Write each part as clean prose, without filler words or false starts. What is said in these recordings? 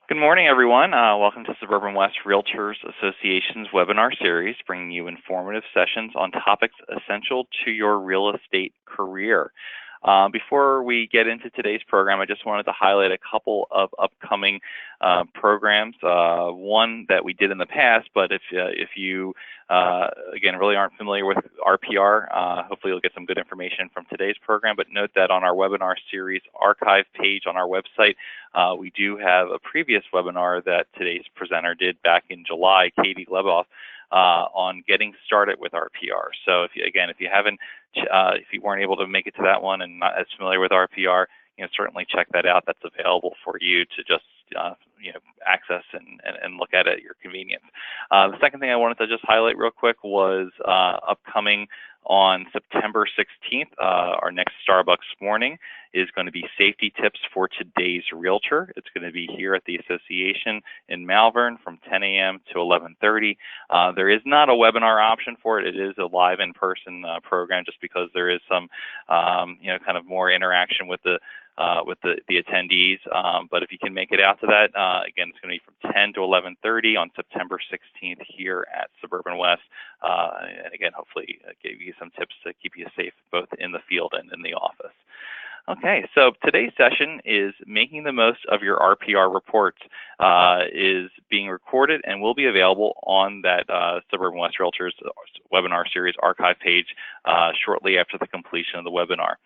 Good morning, everyone. Welcome to Suburban West Realtors Association's webinar series, bringing you informative sessions on topics essential to your real estate career. Before we get into today's program, I just wanted to highlight a couple of upcoming programs. One that we did in the past, but if you again really aren't familiar with RPR, hopefully you'll get some good information from today's program. But note that on our webinar series archive page on our website, we do have a previous webinar that today's presenter did back in July, Katie Gleboff, on getting started with RPR. So if you weren't able to make it to that one and not as familiar with RPR, certainly check that out. That's available for you to just access and look at your convenience. The second thing I wanted to just highlight real quick was upcoming on September 16th, our next Starbucks morning is going to be safety tips for today's realtor. It's going to be here at the association in Malvern from 10 a.m. to 11:30. There is not a webinar option for it. It is a live in-person program, just because there is some kind of more interaction with the attendees. But if you can make it out to that, again, it's going to be from 10 to 11:30 on September 16th here at Suburban West. And again, hopefully give you some tips to keep you safe both in the field and in the office. Okay, so today's session is making the most of your RPR reports. Is being recorded and will be available on that Suburban West Realtors webinar series archive page shortly after the completion of the webinar.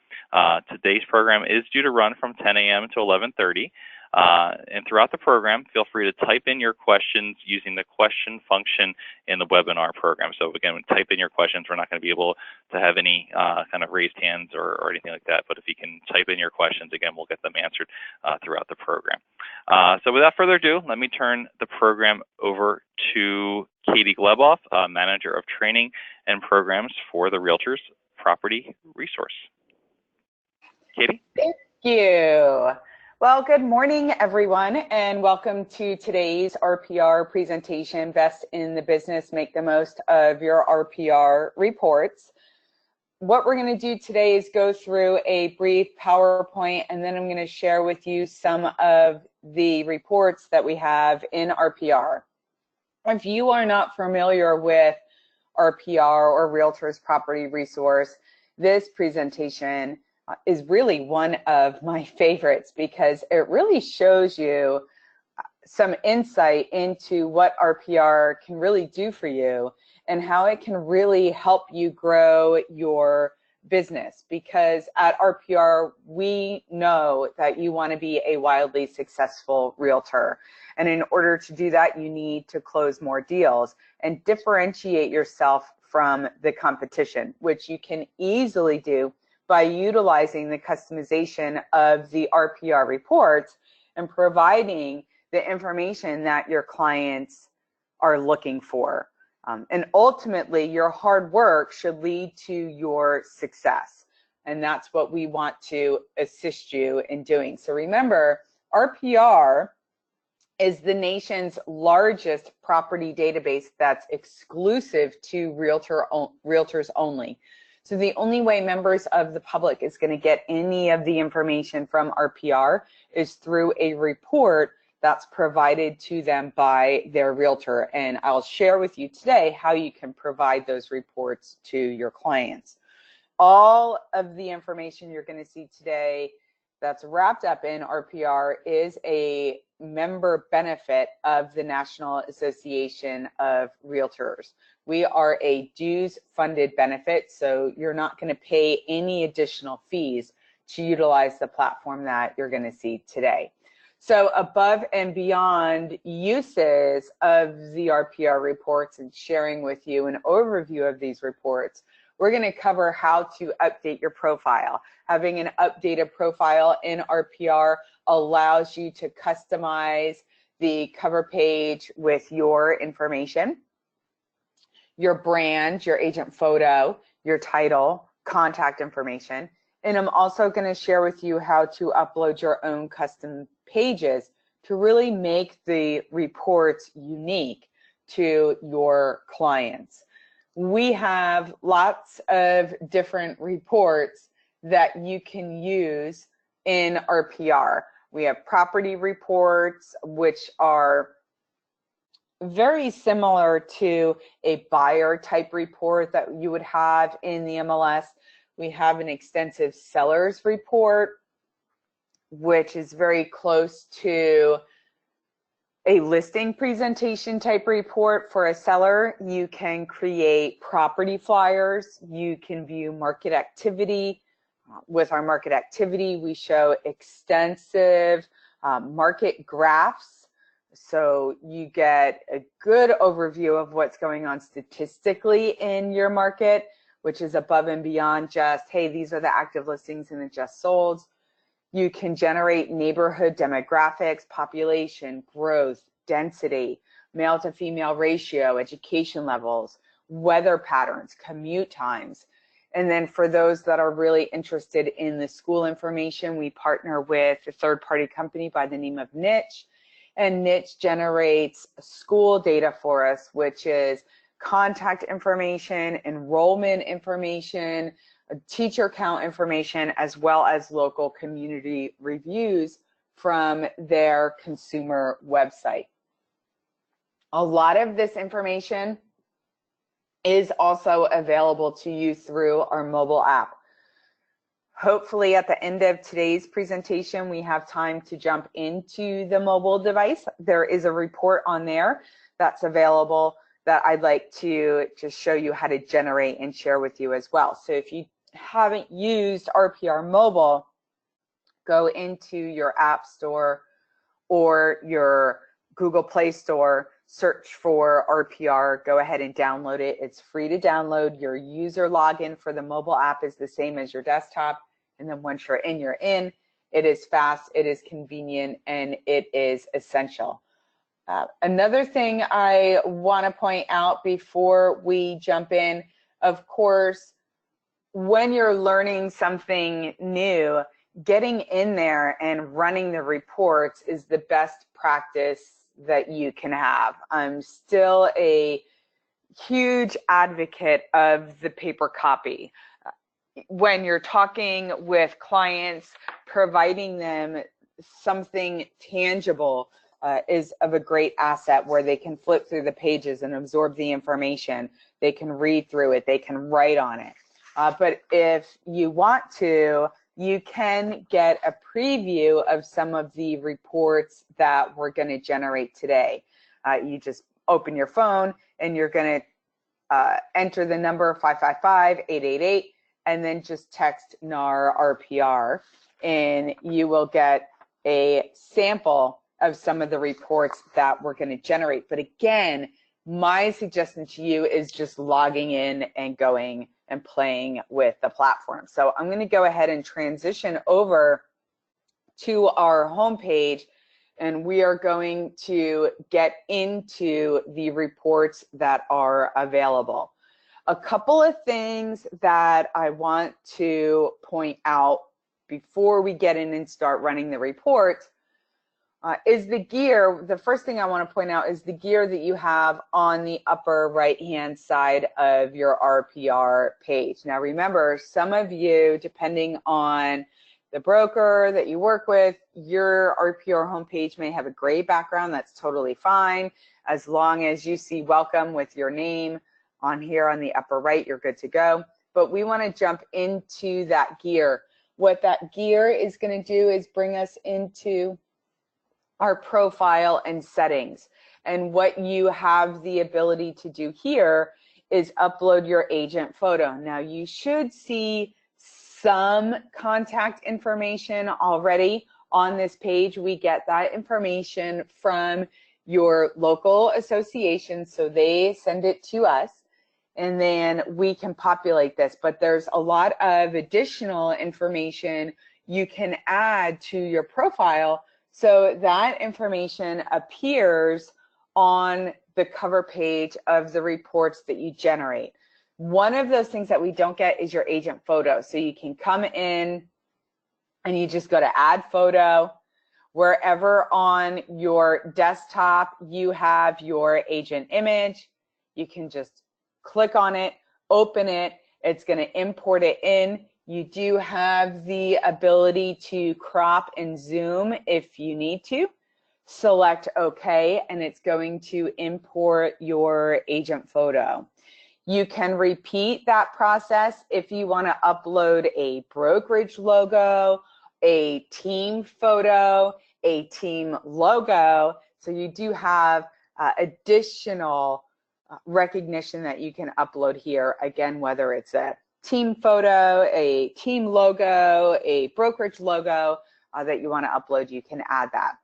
Today's program is due to run from 10 a.m. to 11:30. And throughout the program, feel free to type in your questions using the question function in the webinar program. So again, type in your questions. We're not going to be able to have any kind of raised hands or anything like that, but if you can type in your questions, again, we'll get them answered throughout the program. So without further ado, let me turn the program over to Katie Gleboff, Manager of Training and Programs for the Realtors Property Resource. Katie? Thank you. Well, good morning, everyone, and welcome to today's RPR presentation, Best in the Business, Make the Most of Your RPR Reports. What we're going to do today is go through a brief PowerPoint, and then I'm going to share with you some of the reports that we have in RPR. If you are not familiar with RPR or Realtors Property Resource, this presentation is really one of my favorites because it really shows you some insight into what RPR can really do for you and how it can really help you grow your business. Because at RPR, we know that you want to be a wildly successful realtor. And in order to do that, you need to close more deals and differentiate yourself from the competition, which you can easily do by utilizing the customization of the RPR reports and providing the information that your clients are looking for. And ultimately, your hard work should lead to your success. And that's what we want to assist you in doing. So remember, RPR is the nation's largest property database that's exclusive to realtors only. So the only way members of the public is going to get any of the information from RPR is through a report that's provided to them by their realtor. And I'll share with you today how you can provide those reports to your clients. All of the information you're going to see today that's wrapped up in RPR is a member benefit of the National Association of Realtors. We are a dues-funded benefit, so you're not going to pay any additional fees to utilize the platform that you're going to see today. So above and beyond uses of the RPR reports and sharing with you an overview of these reports, we're going to cover how to update your profile. Having an updated profile in RPR allows you to customize the cover page with your information, your brand, your agent photo, your title, contact information. And I'm also going to share with you how to upload your own custom pages to really make the reports unique to your clients. We have lots of different reports that you can use in RPR. We have property reports, which are very similar to a buyer type report that you would have in the MLS. We have an extensive sellers report, which is very close to a listing presentation type report for a seller. You can create property flyers. You can view market activity. With our market activity, we show extensive market graphs. So you get a good overview of what's going on statistically in your market, which is above and beyond just, hey, these are the active listings and the just solds. You can generate neighborhood demographics, population, growth, density, male to female ratio, education levels, weather patterns, commute times. And then for those that are really interested in the school information, we partner with a third-party company by the name of Niche. And Niche generates school data for us, which is contact information, enrollment information, teacher count information, as well as local community reviews from their consumer website. A lot of this information is also available to you through our mobile app. Hopefully at the end of today's presentation, we have time to jump into the mobile device. There is a report on there that's available that I'd like to just show you how to generate and share with you as well. So if you haven't used RPR Mobile, go into your App Store or your Google Play Store, search for RPR, go ahead and download it. It's free to download. Your user login for the mobile app is the same as your desktop. And then once you're in. It is fast, it is convenient, and it is essential. Another thing I want to point out before we jump in, of course, when you're learning something new, getting in there and running the reports is the best practice that you can have. I'm still a huge advocate of the paper copy. When you're talking with clients, providing them something tangible is of a great asset where they can flip through the pages and absorb the information. They can read through it, they can write on it. But if you want to, you can get a preview of some of the reports that we're going to generate today. You just open your phone and you're going to enter the number 555-888 and then just text NAR RPR, and you will get a sample of some of the reports that we're going to generate. But again, my suggestion to you is just logging in and going and playing with the platform. So I'm going to go ahead and transition over to our homepage, and we are going to get into the reports that are available. A couple of things that I want to point out before we get in and start running the report is the gear. The first thing I want to point out is the gear that you have on the upper right-hand side of your RPR page. Now remember, some of you, depending on the broker that you work with, your RPR homepage may have a gray background. That's totally fine. As long as you see welcome with your name on here on the upper right, you're good to go. But we want to jump into that gear. What that gear is going to do is bring us into our profile and settings. And what you have the ability to do here is upload your agent photo. Now you should see some contact information already on this page. We get that information from your local association, so they send it to us, and then we can populate this. But there's a lot of additional information you can add to your profile, so that information appears on the cover page of the reports that you generate. One of those things that we don't get is your agent photo. So you can come in and you just go to add photo. Wherever on your desktop you have your agent image, you can just click on it, open it. It's going to import it in. You do have the ability to crop and zoom if you need to. Select OK, and it's going to import your agent photo. You can repeat that process if you want to upload a brokerage logo, a team photo, a team logo. So you do have additional recognition that you can upload here. Again, whether it's a team photo, a team logo, a brokerage logo that you want to upload, you can add that.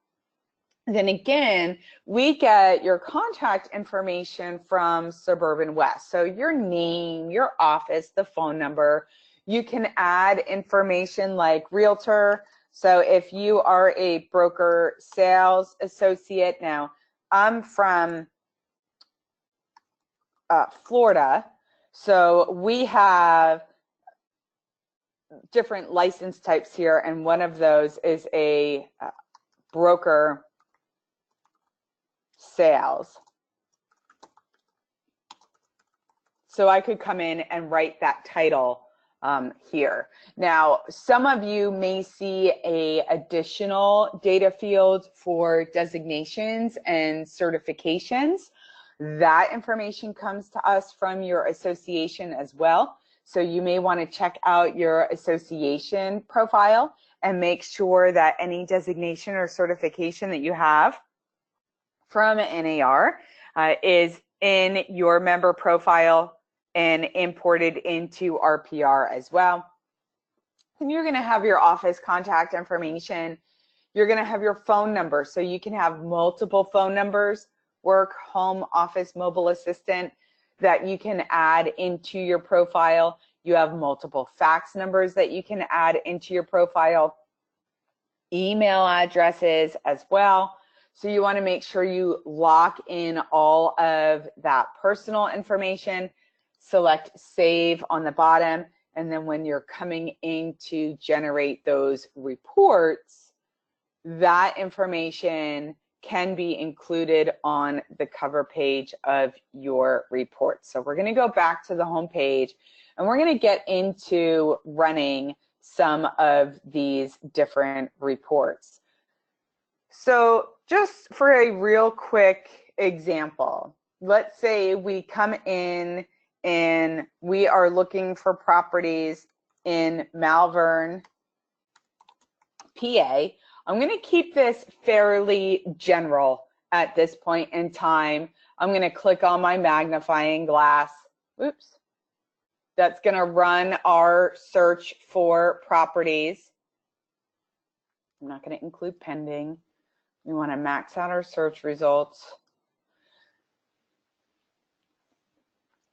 Then again, we get your contact information from Suburban West. So your name, your office, the phone number. You can add information like realtor. So if you are a broker sales associate, now I'm from Florida, so we have different license types here, and one of those is a broker sales. So I could come in and write that title here. Now, some of you may see a additional data field for designations and certifications. That information comes to us from your association as well. So you may want to check out your association profile and make sure that any designation or certification that you have from NAR is in your member profile and imported into RPR as well. And you're going to have your office contact information. You're going to have your phone number, so you can have multiple phone numbers, work, home, office, mobile assistant, that you can add into your profile. You have multiple fax numbers that you can add into your profile, email addresses as well. So you want to make sure you lock in all of that personal information, select save on the bottom, and then when you're coming in to generate those reports, that information can be included on the cover page of your report. So we're going to go back to the home page, and we're going to get into running some of these different reports. So just for a real quick example, let's say we come in and we are looking for properties in Malvern, PA. I'm going to keep this fairly general at this point in time. I'm going to click on my magnifying glass. Oops. That's going to run our search for properties. I'm not going to include pending. We want to max out our search results.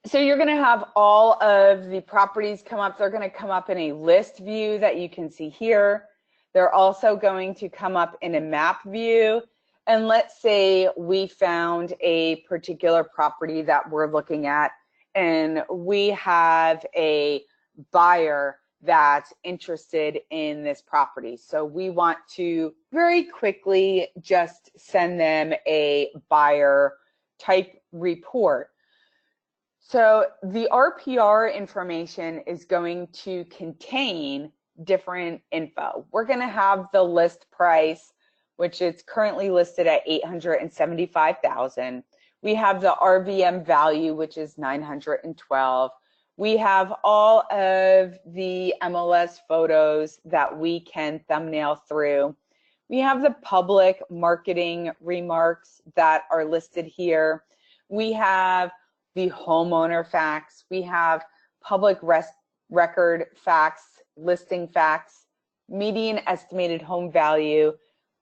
So you're going to have all of the properties come up. They're going to come up in a list view that you can see here. They're also going to come up in a map view. And let's say we found a particular property that we're looking at, and we have a buyer that's interested in this property. So we want to very quickly just send them a buyer type report. So the RPR information is going to contain different info. We're going to have the list price, which is currently listed at $875,000. We have the RVM value, which is 912. We have all of the MLS photos that we can thumbnail through. We have the public marketing remarks that are listed here. We have the homeowner facts. We have public record facts, listing facts, median estimated home value,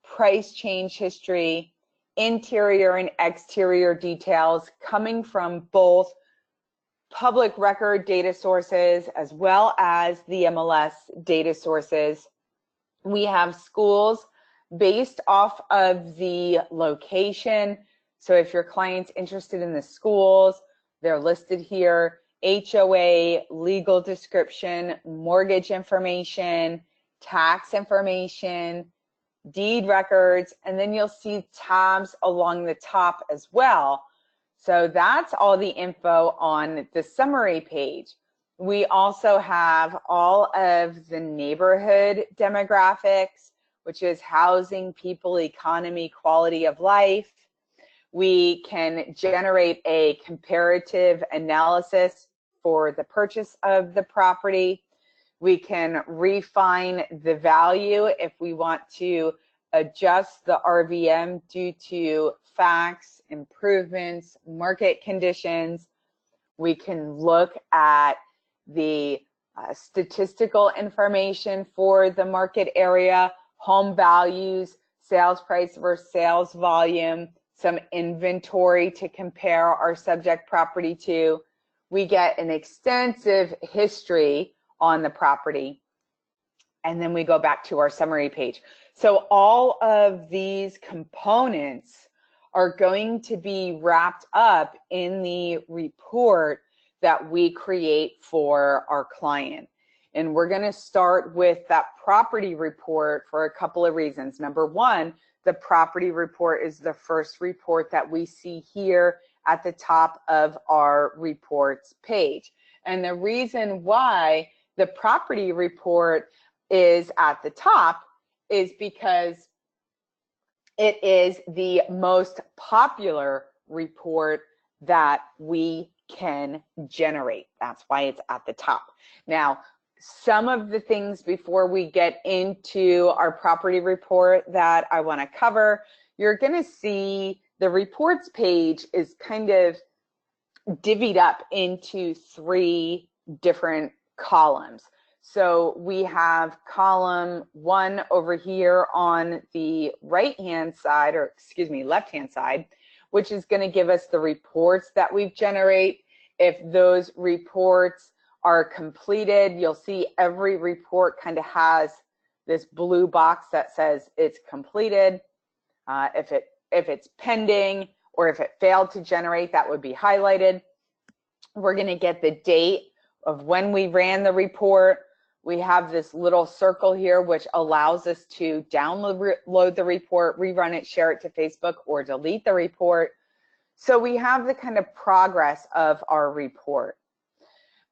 price change history, interior and exterior details coming from both public record data sources as well as the MLS data sources. We have schools based off of the location. So if your client's interested in the schools, they're listed here. HOA, legal description, mortgage information, tax information, deed records, and then you'll see tabs along the top as well. So that's all the info on the summary page. We also have all of the neighborhood demographics, which is housing, people, economy, quality of life. We can generate a comparative analysis for the purchase of the property. We can refine the value if we want to adjust the RVM due to facts, improvements, market conditions. We can look at the statistical information for the market area, home values, sales price versus sales volume, some inventory to compare our subject property to. We get an extensive history on the property, and then we go back to our summary page. So all of these components are going to be wrapped up in the report that we create for our client. And we're going to start with that property report for a couple of reasons. Number one, the property report is the first report that we see here at the top of our reports page. And the reason why the property report is at the top is because it is the most popular report that we can generate. That's why it's at the top. Now, some of the things before we get into our property report that I want to cover, you're going to see the reports page is kind of divvied up into 3 different columns. So we have column 1 over here on the right-hand side, or excuse me, left-hand side, which is going to give us the reports that we've generated. If those reports are completed, you'll see every report kind of has this blue box that says it's completed. If it's pending or if it failed to generate, that would be highlighted. We're going to get the date of when we ran the report. We have this little circle here which allows us to download the report, rerun it, share it to Facebook, or delete the report. So we have the kind of progress of our report.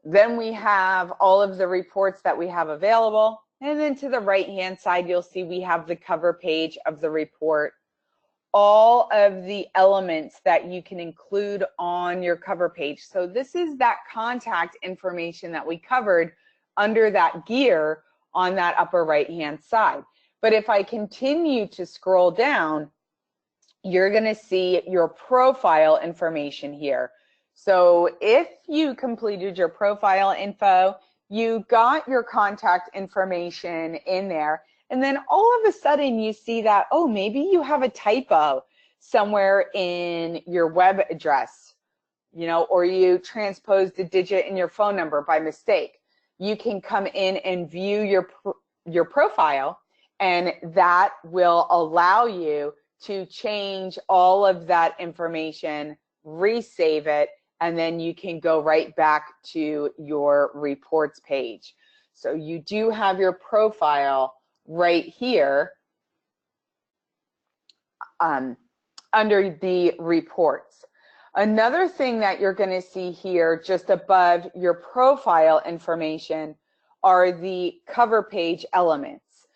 Then we have all of the reports that we have available. And then to the right-hand side, you'll see we have the cover page of the report. All of the elements that you can include on your cover page. So this is that contact information that we covered under that gear on that upper right-hand side. But if I continue to scroll down, you're going to see your profile information here. So if you completed your profile info, you got your contact information in there, and then all of a sudden you see that, oh, maybe you have a typo somewhere in your web address, you know, or you transposed a digit in your phone number by mistake. You can come in and view your profile, and that will allow you to change all of that information, resave it, and then you can go right back to your reports page. So you do have your profile right here under the reports. Another thing that you're going to see here just above your profile information are the cover page elements.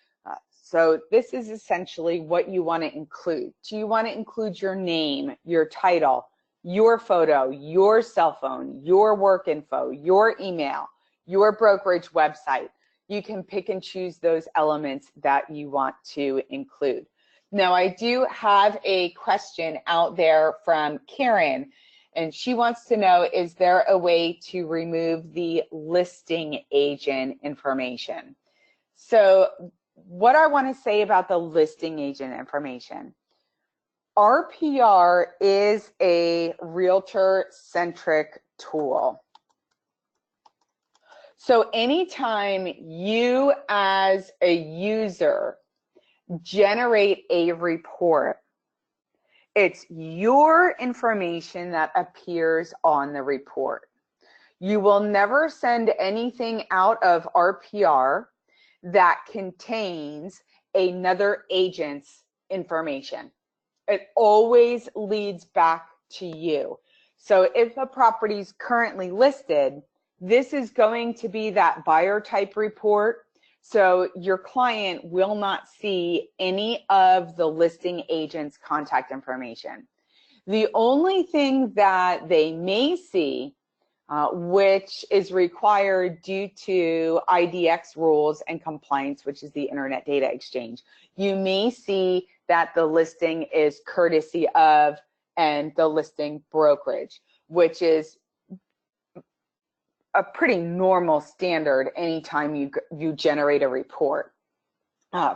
So this is essentially what you want to include. Do you want to include your name, your title, your photo, your cell phone, your work info, your email, your brokerage website? You can pick and choose those elements that you want to include. Now, I do have a question out there from Karen, and she wants to know, is there a way to remove the listing agent information? So what I want to say about the listing agent information, RPR is a realtor-centric tool. So anytime you as a user generate a report, it's your information that appears on the report. You will never send anything out of RPR that contains another agent's information. It always leads back to you. So if a property is currently listed, This is going to be that buyer type report. So your client will not see any of the listing agent's contact information. The only thing that they may see, which is required due to IDX rules and compliance, which is the Internet Data Exchange, you may see that the listing is courtesy of and the listing brokerage, which is a pretty normal standard anytime you generate a report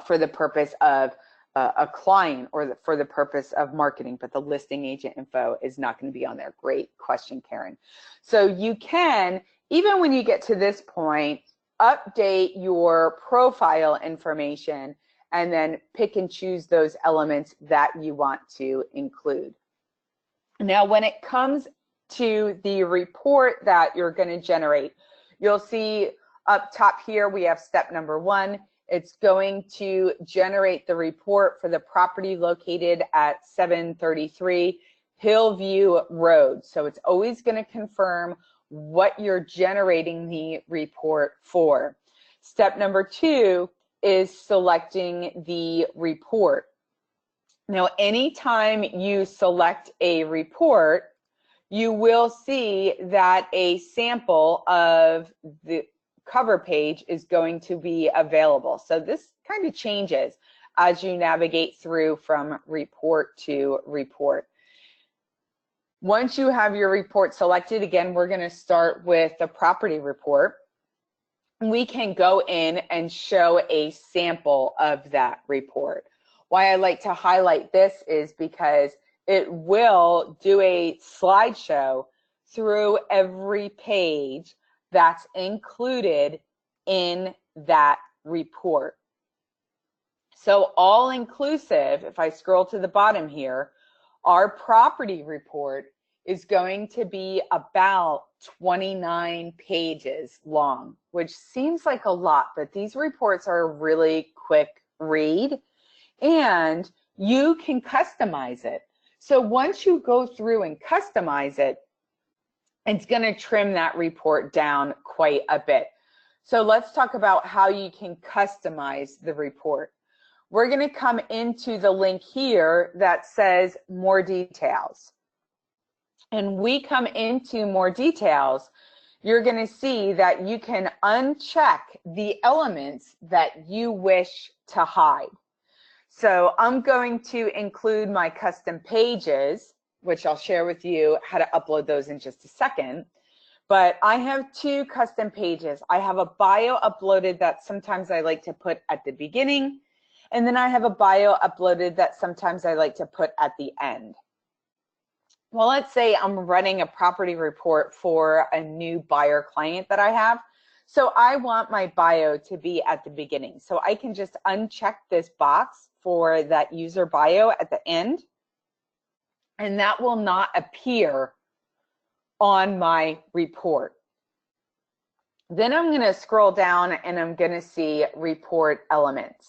for the purpose of a client or for the purpose of marketing, but the listing agent info is not going to be on there. Great question, Karen. So you can, even when you get to this point, update your profile information and then pick and choose those elements that you want to include. Now, when it comes to the report that you're going to generate, you'll see up top here we have step number 1. It's going to generate the report for the property located at 733 Hillview Road. So it's always going to confirm what you're generating the report for. Step number 2 is selecting the report. Now, anytime you select a report, you will see that a sample of the cover page is going to be available. So this kind of changes as you navigate through from report to report. Once you have your report selected, again, we're going to start with the property report. We can go in and show a sample of that report. Why I like to highlight this is because it will do a slideshow through every page that's included in that report. So all inclusive, if I scroll to the bottom here, our property report is going to be about 29 pages long, which seems like a lot, but these reports are a really quick read and you can customize it. So once you go through and customize it, it's going to trim that report down quite a bit. So let's talk about how you can customize the report. We're going to come into the link here that says more details. And we come into more details, you're going to see that you can uncheck the elements that you wish to hide. So I'm going to include my custom pages, which I'll share with you how to upload those in just a second. But I have 2 custom pages. I have a bio uploaded that sometimes I like to put at the beginning, and then I have a bio uploaded that sometimes I like to put at the end. Well, let's say I'm running a property report for a new buyer client that I have. So I want my bio to be at the beginning. So I can just uncheck this box for that user bio at the end, and that will not appear on my report. Then I'm going to scroll down and I'm going to see report elements.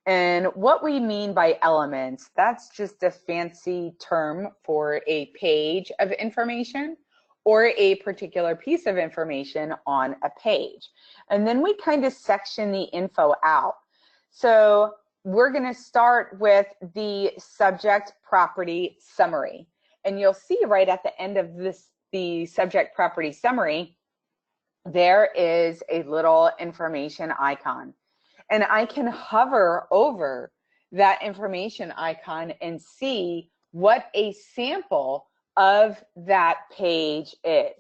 And what we mean by elements, that's just a fancy term for a page of information or a particular piece of information on a page. And then we kind of section the info out. So we're going to start with the subject property summary. And you'll see right at the end of this, the subject property summary, there is a little information icon. And I can hover over that information icon and see what a sample of that page is.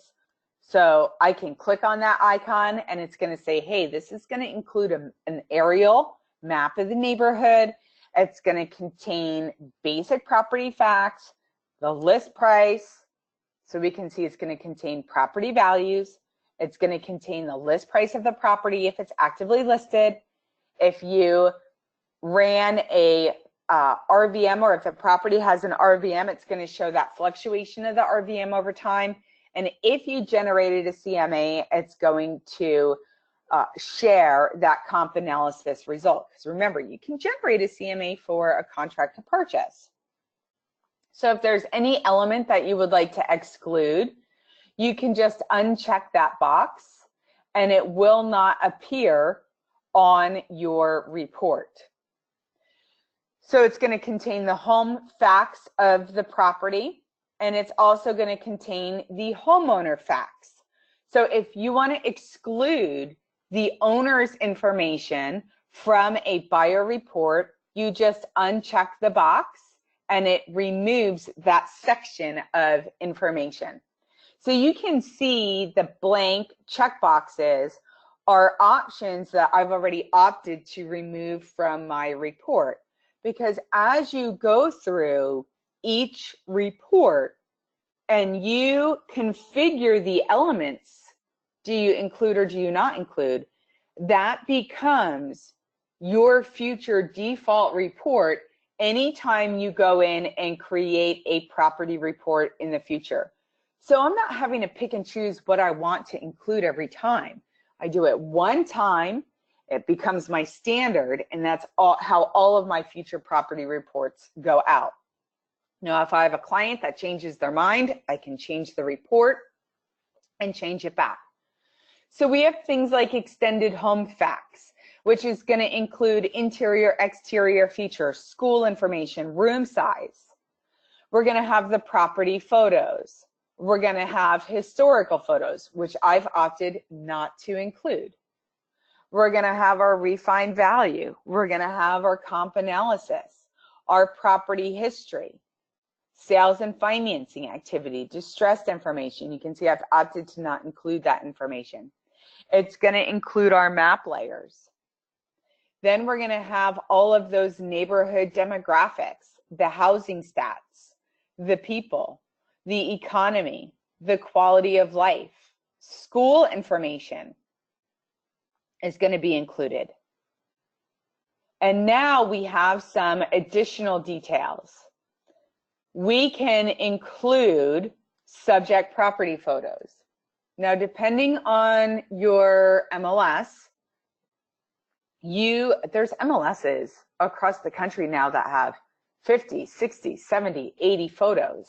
So I can click on that icon and it's going to say, hey, this is going to include an aerial map of the neighborhood. It's going to contain basic property facts, the list price. So we can see it's going to contain property values. It's going to contain the list price of the property if it's actively listed. If you ran a RVM, or if the property has an RVM, it's going to show that fluctuation of the RVM over time. And if you generated a CMA, it's going to share that comp analysis result. Because remember, you can generate a CMA for a contract to purchase. So if there's any element that you would like to exclude, you can just uncheck that box and it will not appear on your report. So it's going to contain the home facts of the property, and it's also going to contain the homeowner facts. So if you want to exclude the owner's information from a buyer report, you just uncheck the box and it removes that section of information. So you can see the blank check boxes are options that I've already opted to remove from my report, because as you go through each report and you configure the elements, do you include or do you not include, that becomes your future default report anytime you go in and create a property report in the future. So I'm not having to pick and choose what I want to include every time. I do it one time, it becomes my standard, and that's how all of my future property reports go out. Now, if I have a client that changes their mind, I can change the report and change it back. So we have things like extended home facts, which is going to include interior, exterior features, school information, room size. We're going to have the property photos. We're going to have historical photos, which I've opted not to include. We're going to have our refined value. We're going to have our comp analysis, our property history, sales and financing activity, distressed information. You can see I've opted to not include that information. It's going to include our map layers. Then we're going to have all of those neighborhood demographics, the housing stats, the people, the economy, the quality of life, school information is going to be included. And now we have some additional details. We can include subject property photos. Now, depending on your MLS, there's MLSs across the country now that have 50, 60, 70, 80 photos.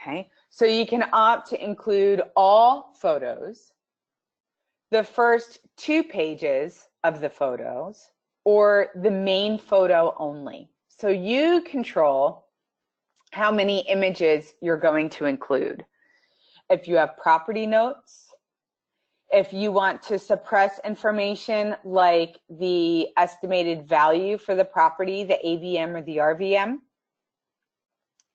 Okay, so you can opt to include all photos, the first 2 pages of the photos, or the main photo only. So you control how many images you're going to include. If you have property notes, if you want to suppress information like the estimated value for the property, the AVM or the RVM,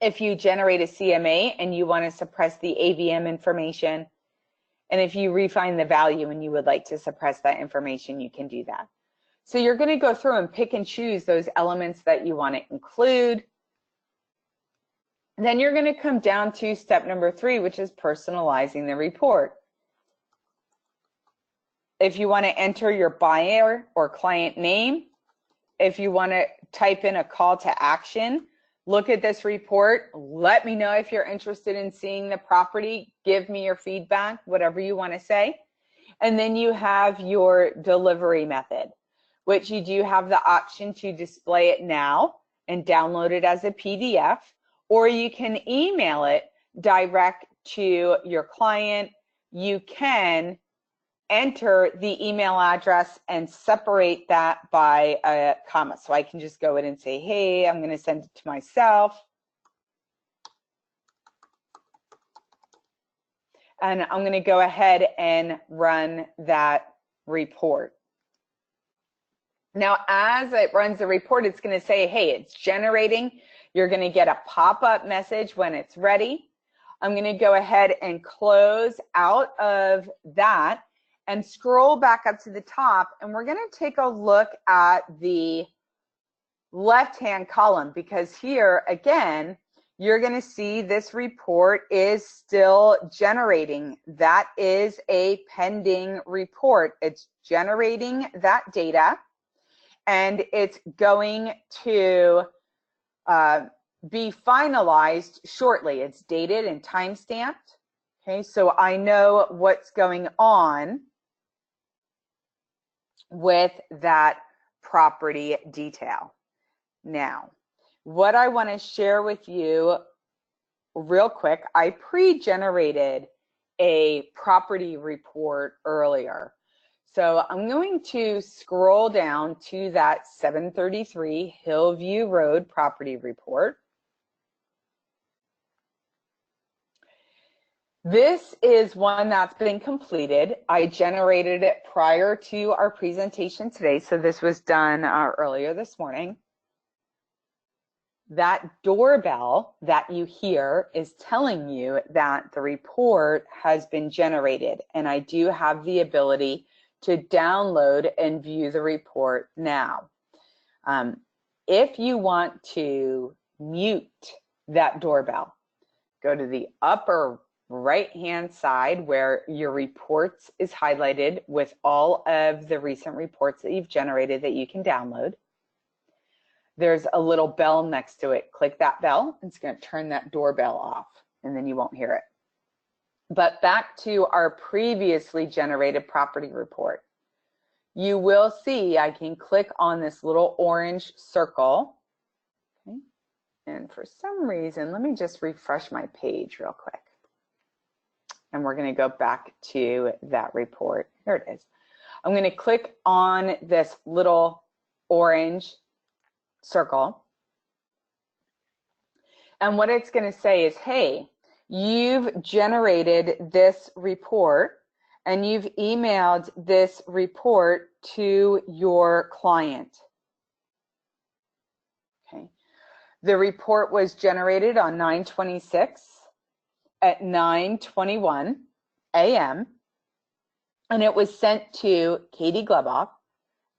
if you generate a CMA and you want to suppress the AVM information, and if you refine the value and you would like to suppress that information, you can do that. So you're going to go through and pick and choose those elements that you want to include. And then you're going to come down to step number 3, which is personalizing the report. If you want to enter your buyer or client name, if you want to type in a call to action, look at this report, let me know if you're interested in seeing the property, give me your feedback, whatever you want to say. And then you have your delivery method, which you do have the option to display it now and download it as a PDF, or you can email it direct to your client. You can enter the email address and separate that by a comma. So I can just go in and say, hey, I'm going to send it to myself. And I'm going to go ahead and run that report. Now, as it runs the report, it's going to say, hey, it's generating. You're going to get a pop-up message when it's ready. I'm going to go ahead and close out of that and scroll back up to the top, and we're going to take a look at the left-hand column, because here, again, you're going to see this report is still generating. That is a pending report. It's generating that data, and it's going to be finalized shortly. It's dated and time-stamped. Okay, so I know what's going on with that property detail. Now, what I want to share with you real quick, I pre-generated a property report earlier. So I'm going to scroll down to that 733 Hillview Road property report. This is one that's been completed. I generated it prior to our presentation today, so this was done earlier this morning. That doorbell that you hear is telling you that the report has been generated, and I do have the ability to download and view the report now. If you want to mute that doorbell, go to the upper right-hand side where your reports is highlighted with all of the recent reports that you've generated that you can download. There's a little bell next to it. Click that bell. It's going to turn that doorbell off, and then you won't hear it. But back to our previously generated property report. You will see I can click on this little orange circle. Okay. And for some reason, let me just refresh my page real quick. And we're going to go back to that report. Here it is. I'm going to click on this little orange circle. And what it's going to say is, hey, you've generated this report and you've emailed this report to your client. Okay. The report was generated on 9/26 at 9:21 a.m. and it was sent to Katie Gleboff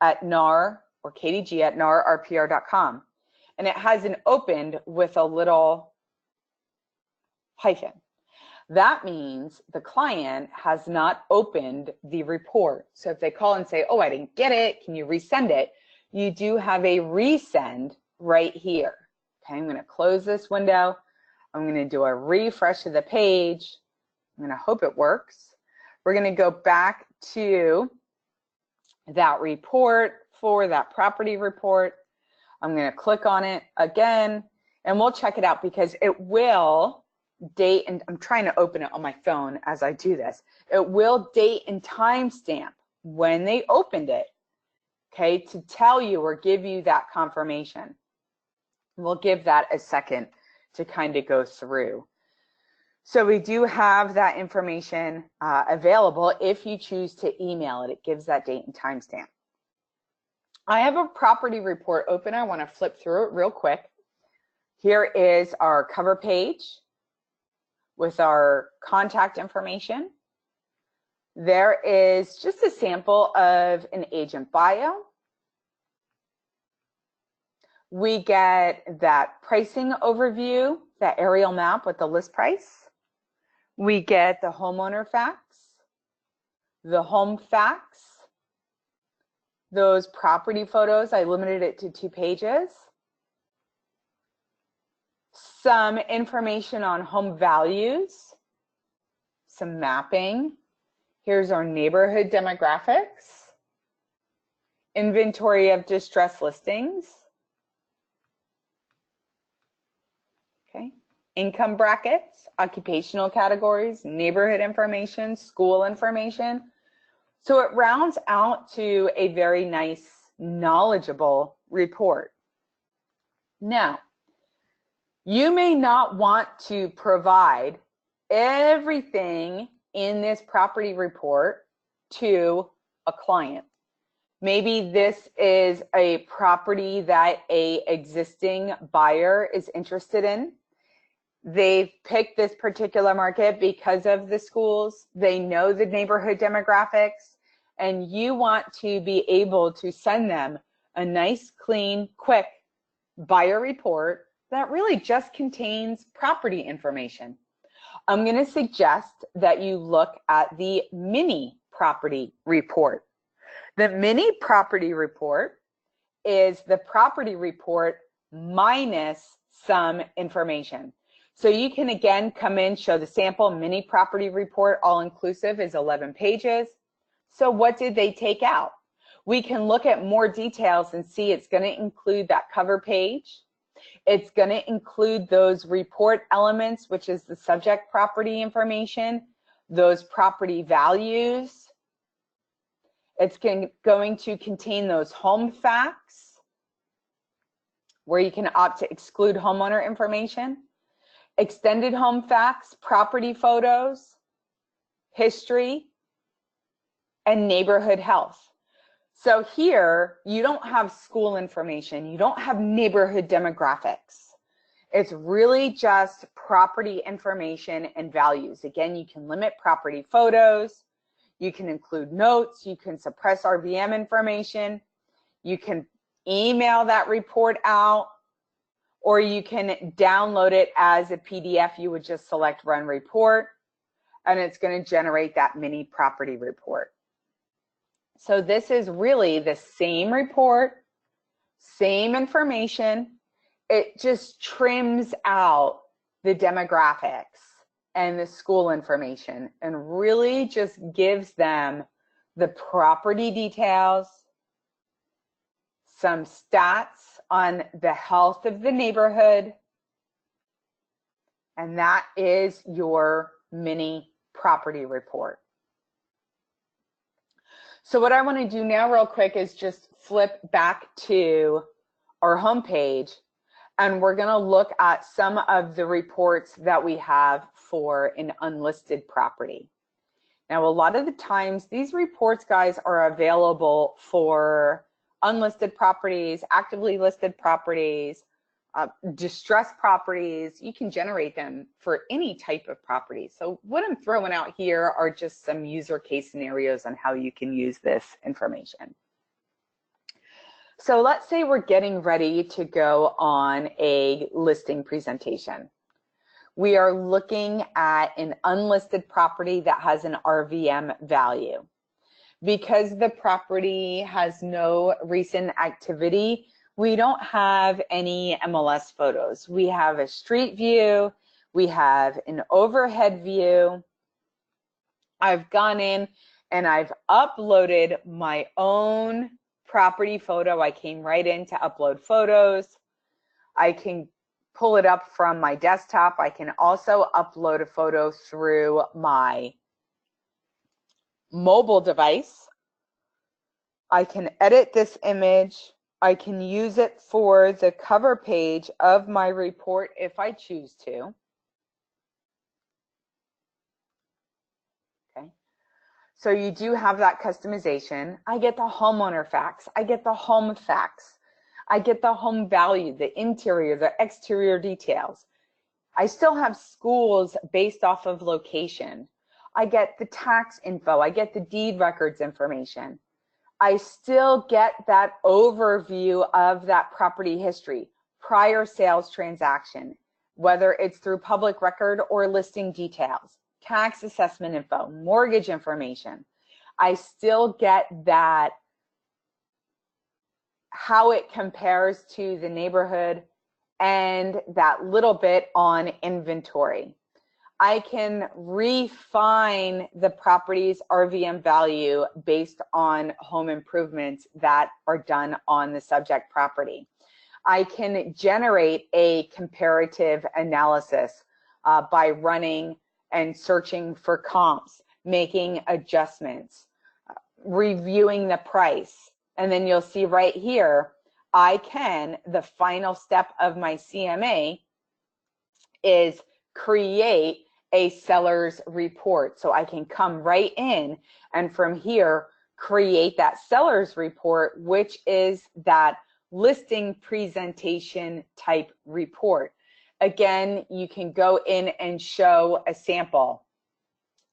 at NAR or KDG at narrpr.com. And it has an opened with a little hyphen. That means the client has not opened the report. So if they call and say, oh, I didn't get it, can you resend it? You do have a resend right here. Okay, I'm going to close this window. I'm going to do a refresh of the page. I'm going to hope it works. We're going to go back to that report for that property report. I'm going to click on it again, and we'll check it out because it will date, and I'm trying to open it on my phone as I do this. It will date and timestamp when they opened it, okay, to tell you or give you that confirmation. We'll give that a second to kind of go through. So we do have that information available if you choose to email it. It gives that date and timestamp. I have a property report open. I want to flip through it real quick. Here is our cover page with our contact information. There is just a sample of an agent bio. We get that pricing overview, that aerial map with the list price. We get the homeowner facts, the home facts, those property photos. I limited it to 2 pages. Some information on home values, some mapping. Here's our neighborhood demographics, inventory of distressed listings. Okay, income brackets, occupational categories, neighborhood information, school information. So it rounds out to a very nice, knowledgeable report. Now, you may not want to provide everything in this property report to a client. Maybe this is a property that an existing buyer is interested in. They've picked this particular market because of the schools. They know the neighborhood demographics, and you want to be able to send them a nice, clean, quick buyer report that really just contains property information. I'm going to suggest that you look at the mini property report. The mini property report is the property report minus some information. So you can again come in, show the sample mini property report, all inclusive is 11 pages. So what did they take out? We can look at more details and see it's going to include that cover page. It's going to include those report elements, which is the subject property information, those property values. It's going to contain those home facts, where you can opt to exclude homeowner information, extended home facts, property photos, history, and neighborhood health. So here, you don't have school information, you don't have neighborhood demographics. It's really just property information and values. Again, you can limit property photos, you can include notes, you can suppress RVM information, you can email that report out, or you can download it as a PDF. You would just select Run Report, and it's going to generate that mini property report. So this is really the same report, same information. It just trims out the demographics and the school information and really just gives them the property details, some stats on the health of the neighborhood, and that is your mini property report. So what I want to do now real quick is just flip back to our homepage, and we're going to look at some of the reports that we have for an unlisted property. Now, a lot of the times these reports, guys, are available for unlisted properties, actively listed properties, distressed properties. You can generate them for any type of property. So what I'm throwing out here are just some user case scenarios on how you can use this information. So let's say we're getting ready to go on a listing presentation. We are looking at an unlisted property that has an RVM value. Because the property has no recent activity, we don't have any MLS photos. We have a street view, we have an overhead view. I've gone in and I've uploaded my own property photo. I came right in to upload photos. I can pull it up from my desktop. I can also upload a photo through my mobile device. I can edit this image. I can use it for the cover page of my report if I choose to. Okay. So you do have that customization. I get the homeowner facts. I get the home facts. I get the home value, the interior, the exterior details. I still have schools based off of location. I get the tax info. I get the deed records information. I still get that overview of that property history, prior sales transaction, whether it's through public record or listing details, tax assessment info, mortgage information. I still get that, how it compares to the neighborhood, and that little bit on inventory. I can refine the property's RVM value based on home improvements that are done on the subject property. I can generate a comparative analysis by running and searching for comps, making adjustments, reviewing the price. And then you'll see right here, the final step of my CMA is create a seller's report. So I can come right in and from here create that seller's report, which is that listing presentation type report. Again, you can go in and show a sample.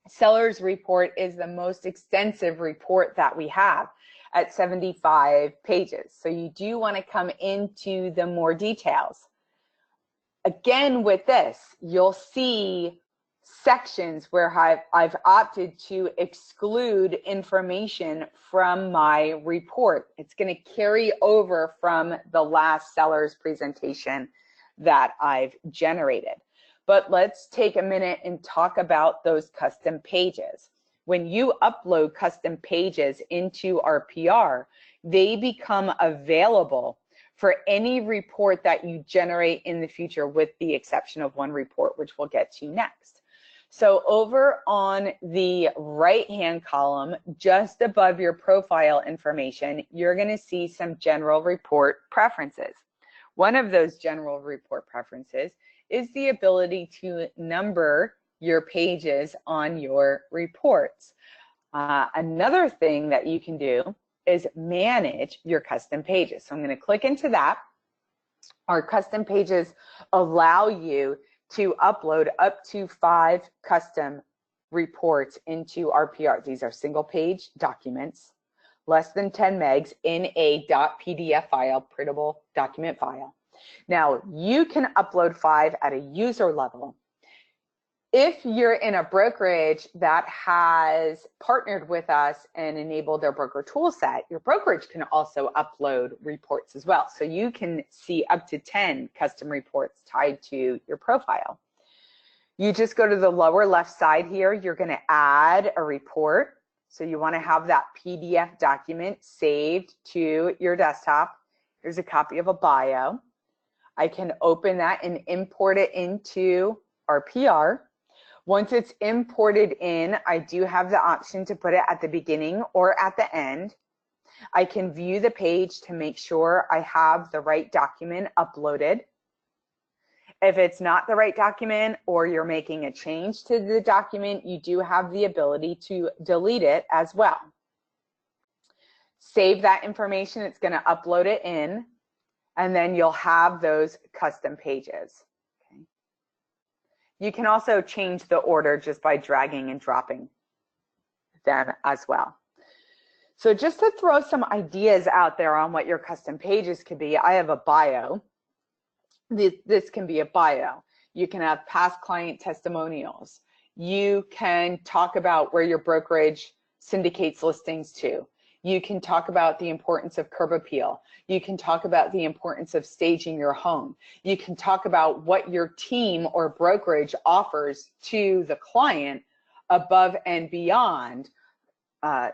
Seller's report is the most extensive report that we have at 75 pages. So you do want to come into the more details. Again, with this, you'll see sections where I've opted to exclude information from my report. It's going to carry over from the last seller's presentation that I've generated. But let's take a minute and talk about those custom pages. When you upload custom pages into RPR, they become available for any report that you generate in the future, with the exception of one report, which we'll get to next. So over on the right-hand column, just above your profile information, you're going to see some general report preferences. One of those general report preferences is the ability to number your pages on your reports. Another thing that you can do is manage your custom pages. So I'm going to click into that. Our custom pages allow you to upload up to 5 custom reports into RPR. These are single page documents, less than 10 megs in a .pdf file, printable document file. Now, you can upload 5 at a user level. If you're in a brokerage that has partnered with us and enabled their broker toolset, your brokerage can also upload reports as well. So you can see up to 10 custom reports tied to your profile. You just go to the lower left side here. You're going to add a report. So you want to have that PDF document saved to your desktop. Here's a copy of a bio. I can open that and import it into RPR. Once it's imported in, I do have the option to put it at the beginning or at the end. I can view the page to make sure I have the right document uploaded. If it's not the right document or you're making a change to the document, you do have the ability to delete it as well. Save that information, it's going to upload it in, and then you'll have those custom pages. You can also change the order just by dragging and dropping them as well. So just to throw some ideas out there on what your custom pages could be, I have a bio. This can be a bio. You can have past client testimonials. You can talk about where your brokerage syndicates listings to. You can talk about the importance of curb appeal. You can talk about the importance of staging your home. You can talk about what your team or brokerage offers to the client above and beyond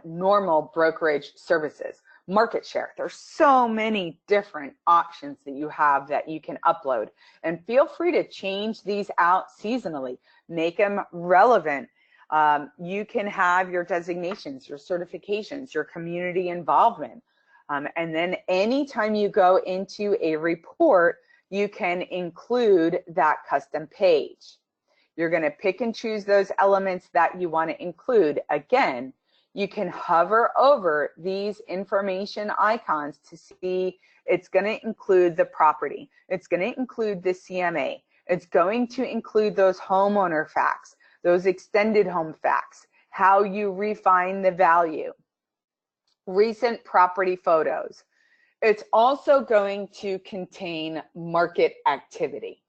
normal brokerage services. Market share. There's so many different options that you have that you can upload. And feel free to change these out seasonally. Make them relevant. You can have your designations, your certifications, your community involvement. And then anytime you go into a report, you can include that custom page. You're going to pick and choose those elements that you want to include. Again, you can hover over these information icons to see it's going to include the property. It's going to include the CMA. It's going to include those homeowner facts, those extended home facts, how you refine the value, recent property photos. It's also going to contain market activity.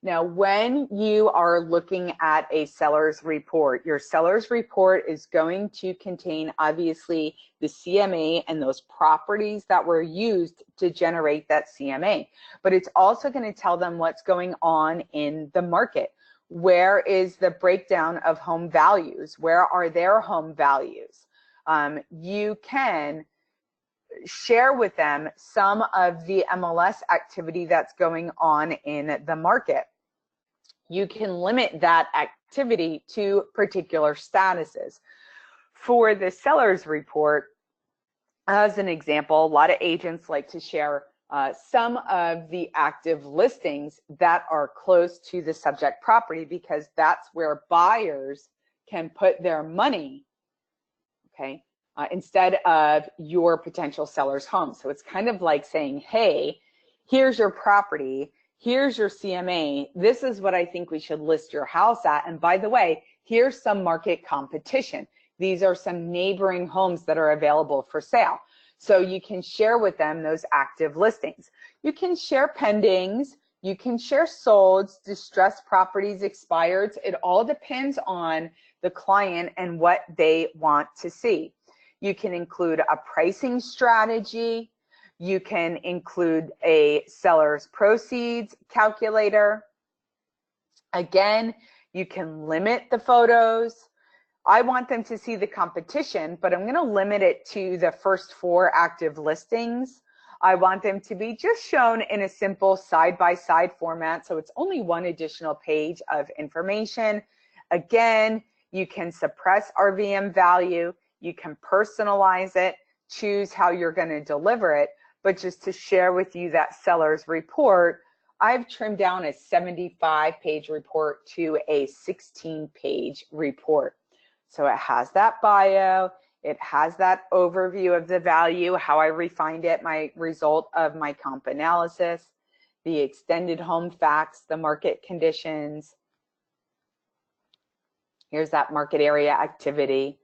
Now, when you are looking at a seller's report, your seller's report is going to contain, obviously, the CMA and those properties that were used to generate that CMA. But it's also going to tell them what's going on in the market. Where is the breakdown of home values? Where are their home values? You can share with them some of the MLS activity that's going on in the market. You can limit that activity to particular statuses. For the seller's report, as an example, a lot of agents like to share some of the active listings that are close to the subject property because that's where buyers can put their money, okay, instead of your potential seller's home. So it's kind of like saying, hey, here's your property, here's your CMA, this is what I think we should list your house at, and by the way, here's some market competition. These are some neighboring homes that are available for sale. So you can share with them those active listings. You can share pendings, you can share solds, distressed properties, expireds. It all depends on the client and what they want to see. You can include a pricing strategy. You can include a seller's proceeds calculator. Again, you can limit the photos. I want them to see the competition, but I'm going to limit it to the first 4 active listings. I want them to be just shown in a simple side-by-side format, so it's only one additional page of information. Again, you can suppress RVM value, you can personalize it, choose how you're going to deliver it, but just to share with you that seller's report, I've trimmed down a 75-page report to a 16-page report. So it has that bio, it has that overview of the value, how I refined it, my result of my comp analysis, the extended home facts, the market conditions. Here's that market area activity,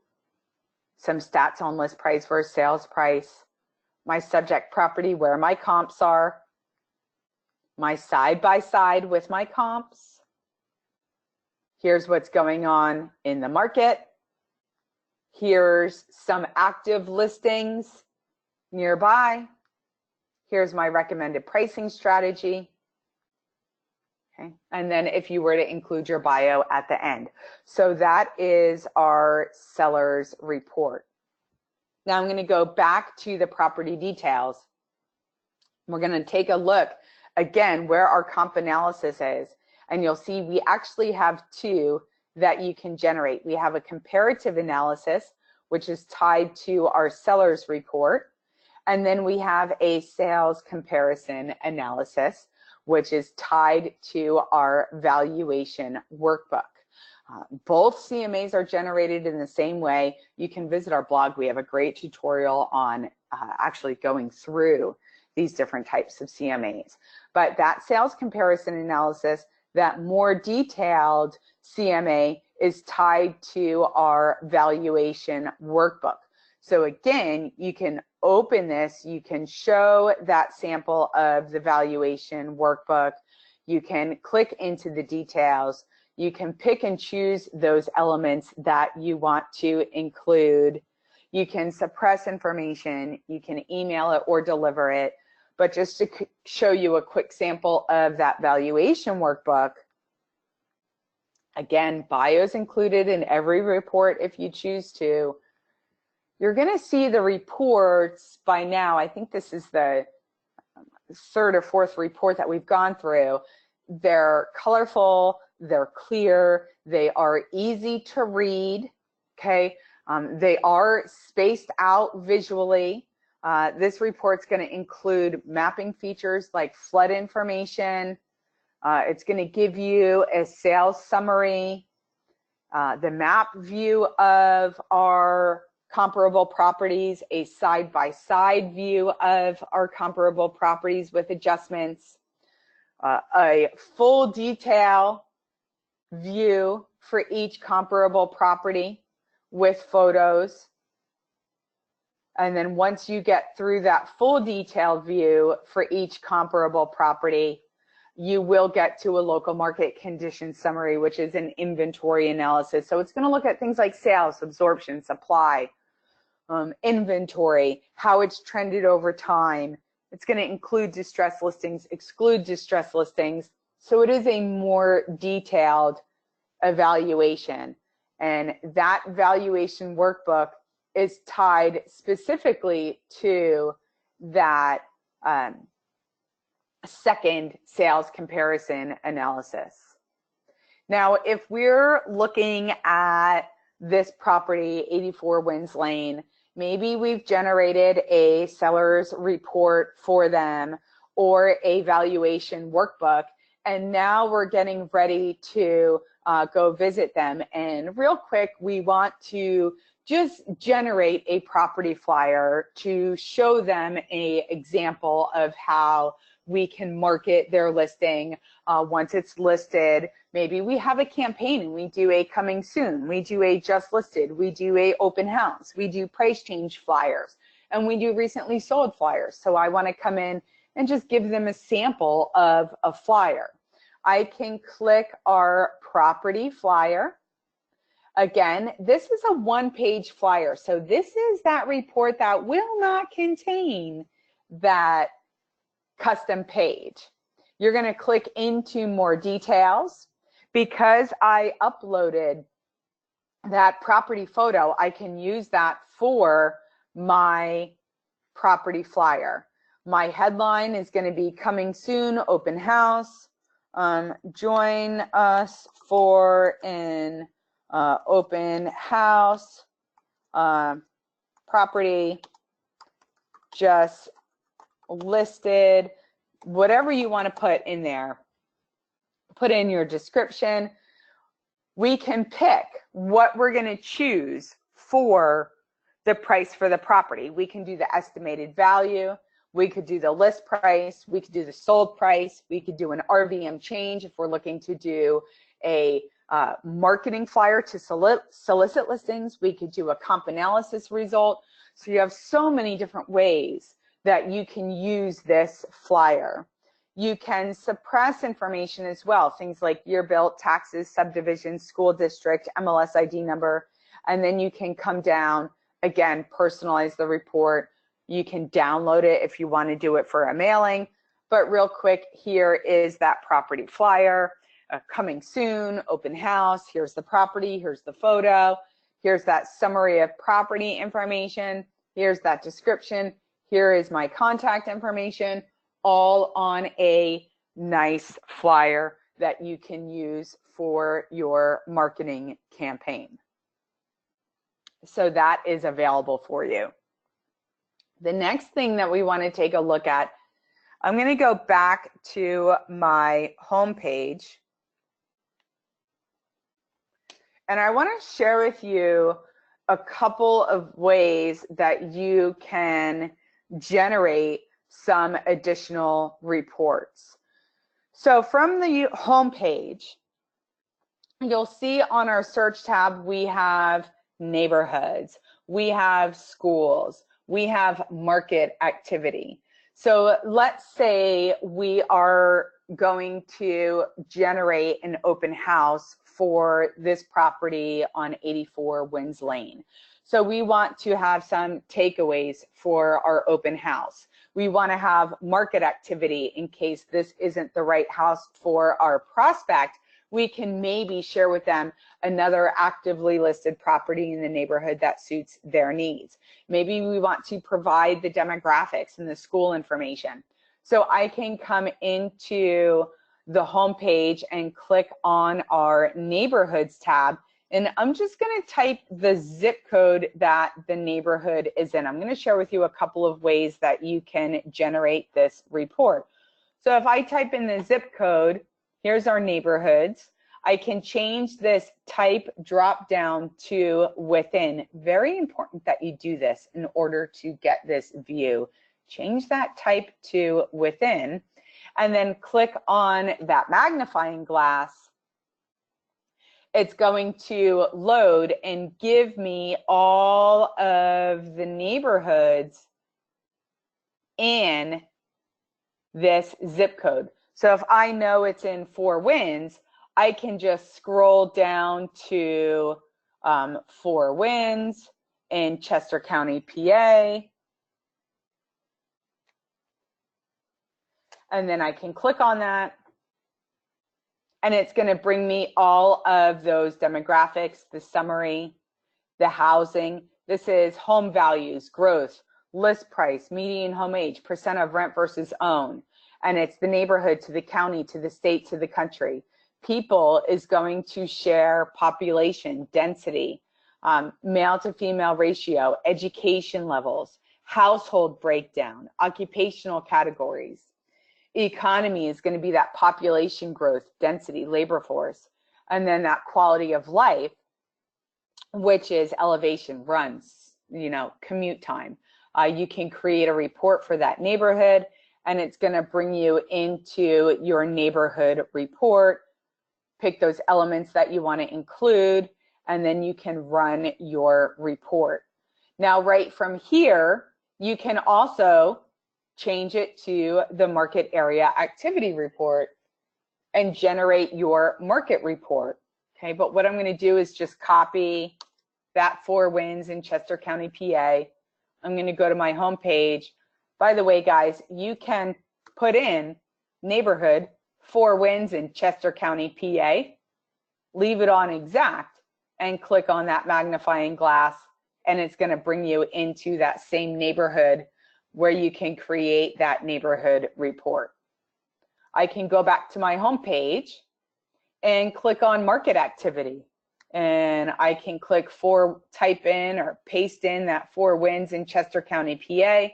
some stats on list price versus sales price, my subject property, where my comps are, my side-by-side with my comps. Here's what's going on in the market. Here's some active listings nearby. Here's my recommended pricing strategy. Okay. And then if you were to include your bio at the end. So that is our seller's report. Now I'm going to go back to the property details. We're going to take a look again where our comp analysis is, and you'll see we actually have two that you can generate. We have a comparative analysis, which is tied to our seller's report, and then we have a sales comparison analysis, which is tied to our valuation workbook. Both CMAs are generated in the same way. You can visit our blog. We have a great tutorial on actually going through these different types of CMAs. But that sales comparison analysis, that more detailed CMA, is tied to our valuation workbook. So again, you can open this, you can show that sample of the valuation workbook, you can click into the details, you can pick and choose those elements that you want to include, you can suppress information, you can email it or deliver it. But just to show you a quick sample of that valuation workbook, again, bios included in every report if you choose to. You're going to see the reports by now. I think this is the third or fourth report that we've gone through. They're colorful, they're clear, they are easy to read, okay? They are spaced out visually. This report's going to include mapping features like flood information. It's going to give you a sales summary, the map view of our comparable properties, a side-by-side view of our comparable properties with adjustments, a full detail view for each comparable property with photos. And then once you get through that full detailed view for each comparable property, you will get to a local market condition summary, which is an inventory analysis. So it's going to look at things like sales, absorption, supply, inventory, how it's trended over time. It's going to include distressed listings, exclude distressed listings. So it is a more detailed evaluation. And that valuation workbook is tied specifically to that second sales comparison analysis. Now, if we're looking at this property, 84 Winds Lane, maybe we've generated a seller's report for them or a valuation workbook, and now we're getting ready to go visit them. And real quick, we want to just generate a property flyer to show them an example of how we can market their listing once it's listed. Maybe we have a campaign and we do a coming soon, we do a just listed, we do a open house, we do price change flyers, and we do recently sold flyers. So I want to come in and just give them a sample of a flyer. I can click our property flyer. Again, this is a one-page flyer. So this is that report that will not contain that custom page. You're going to click into more details. Because I uploaded that property photo, I can use that for my property flyer. My headline is going to be coming soon, open house. Join us for an open house property just listed. Whatever you want to put in there, put in your description. We can pick what we're going to choose for the price for the property. We can do the estimated value. We could do the list price. We could do the sold price. We could do an RVM change if we're looking to do a marketing flyer to solicit listings. We could do a comp analysis result. So you have so many different ways that you can use this flyer. You can suppress information as well, things like year built, taxes, subdivision, school district, MLS ID number, and then you can come down, again, personalize the report. You can download it if you want to do it for a mailing, but real quick, here is that property flyer, coming soon, open house, here's the property, here's the photo, here's that summary of property information, here's that description, here is my contact information, all on a nice flyer that you can use for your marketing campaign. So that is available for you. The next thing that we want to take a look at, I'm going to go back to my home page. And I want to share with you a couple of ways that you can generate some additional reports. So from the home page, you'll see on our search tab, we have neighborhoods, we have schools, we have market activity. So let's say we are going to generate an open house for this property on 84 Winds Lane. So we want to have some takeaways for our open house. We want to have market activity in case this isn't the right house for our prospect. We can maybe share with them another actively listed property in the neighborhood that suits their needs. Maybe we want to provide the demographics and the school information. So I can come into the home page and click on our neighborhoods tab. And I'm just going to type the zip code that the neighborhood is in. I'm going to share with you a couple of ways that you can generate this report. So if I type in the zip code, here's our neighborhoods. I can change this type drop down to within. Very important that you do this in order to get this view. Change that type to within, and then click on that magnifying glass. It's going to load and give me all of the neighborhoods in this zip code. So if I know it's in Four Winds, I can just scroll down to Four Winds in Chester County, PA. And then I can click on that. And it's going to bring me all of those demographics, the summary, the housing. This is home values, growth, list price, median home age, percent of rent versus own. And it's the neighborhood to the county, to the state, to the country. People is going to share population, density, male to female ratio, education levels, household breakdown, occupational categories. Economy is going to be that population growth, density, labor force, and then that quality of life, which is elevation, runs, commute time. You can create a report for that neighborhood, and it's going to bring you into your neighborhood report, pick those elements that you want to include, and then you can run your report. Now, right from here, you can also change it to the market area activity report and generate your market report. Okay, but what I'm going to do is just copy that Four Winds in Chester County, PA. I'm going to go to my home page. By the way, guys, you can put in neighborhood Four Winds in Chester County, PA, leave it on exact, and click on that magnifying glass, and it's going to bring you into that same neighborhood where you can create that neighborhood report. I can go back to my home page and click on market activity. And I can click type in or paste in that 4 wins in Chester County, PA.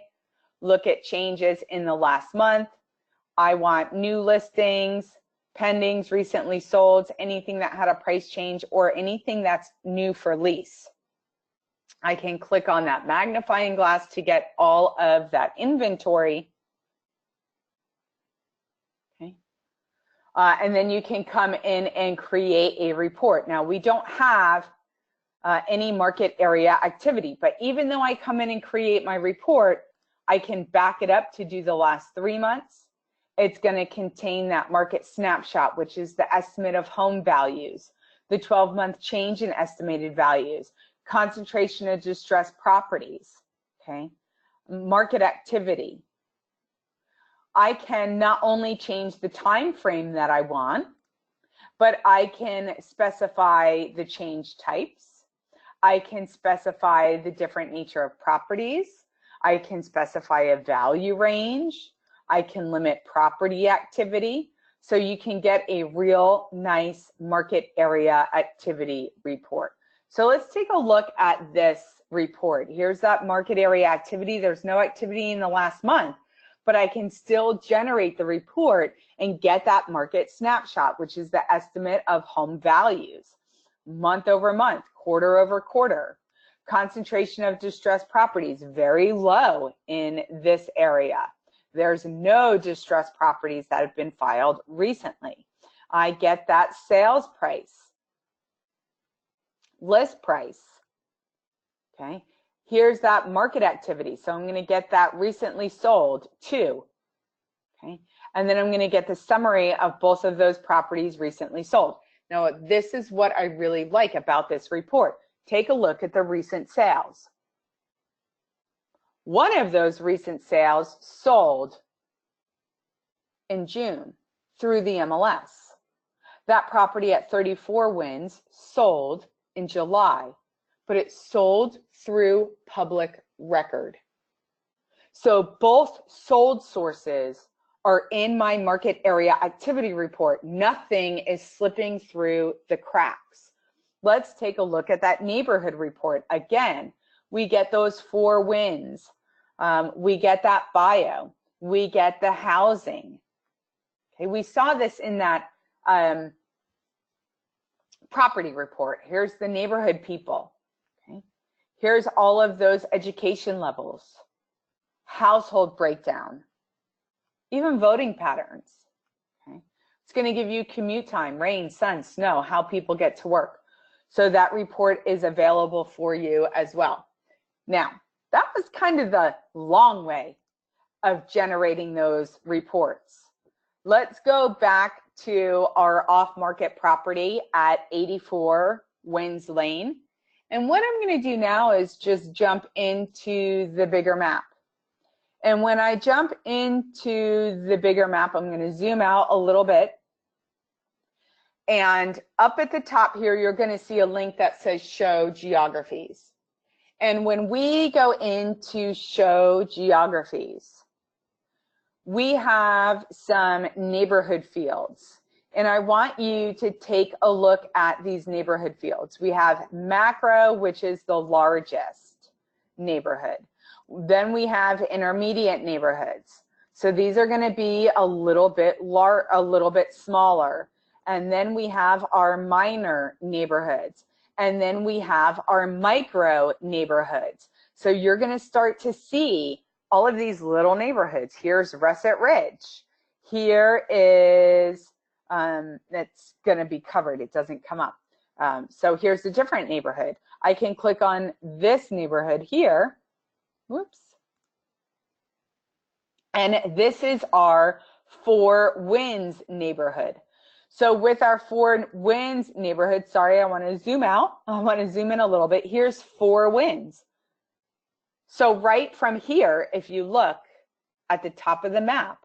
Look at changes in the last month. I want new listings, pendings, recently sold, anything that had a price change or anything that's new for lease. I can click on that magnifying glass to get all of that inventory. Okay. And then you can come in and create a report. Now, we don't have any market area activity, but even though I come in and create my report, I can back it up to do the last 3 months. It's going to contain that market snapshot, which is the estimate of home values, the 12-month change in estimated values, concentration of distressed properties, okay, market activity. I can not only change the time frame that I want, but I can specify the change types. I can specify the different nature of properties. I can specify a value range. I can limit property activity. So you can get a real nice market area activity report. So let's take a look at this report. Here's that market area activity. There's no activity in the last month, but I can still generate the report and get that market snapshot, which is the estimate of home values, month over month, quarter over quarter. Concentration of distressed properties, very low in this area. There's no distressed properties that have been filed recently. I get that sales price, list price, okay? Here's that market activity. So I'm gonna get that recently sold too, okay? And then I'm gonna get the summary of both of those properties recently sold. Now, this is what I really like about this report. Take a look at the recent sales. One of those recent sales sold in June through the MLS. That property at 34 wins sold in July, but it sold through public record. So both sold sources are in my market area activity report. Nothing is slipping through the cracks. Let's take a look at that neighborhood report. Again, we get those 4 wins. We get that bio. We get the housing. Okay, we saw this in that property report. Here's the neighborhood people. Okay, here's all of those education levels, household breakdown, even voting patterns. Okay, it's going to give you commute time, rain, sun, snow, how people get to work. So that report is available for you as well. Now, that was kind of the long way of generating those reports. Let's go back to our off-market property at 84 Winds Lane. And what I'm going to do now is just jump into the bigger map. And when I jump into the bigger map, I'm going to zoom out a little bit. And up at the top here, you're going to see a link that says Show Geographies. And when we go into Show Geographies, we have some neighborhood fields. And I want you to take a look at these neighborhood fields. We have macro, which is the largest neighborhood. Then we have intermediate neighborhoods. So these are going to be a little bit smaller. And then we have our minor neighborhoods. And then we have our micro neighborhoods. So you're going to start to see all of these little neighborhoods. Here's Russet Ridge. Here is, that's going to be covered. It doesn't come up. So here's a different neighborhood. I can click on this neighborhood here. Whoops. And this is our 4 Winds neighborhood. So with our 4 Winds neighborhood, sorry, I want to zoom out. I want to zoom in a little bit. Here's 4 Winds. So right from here, if you look at the top of the map,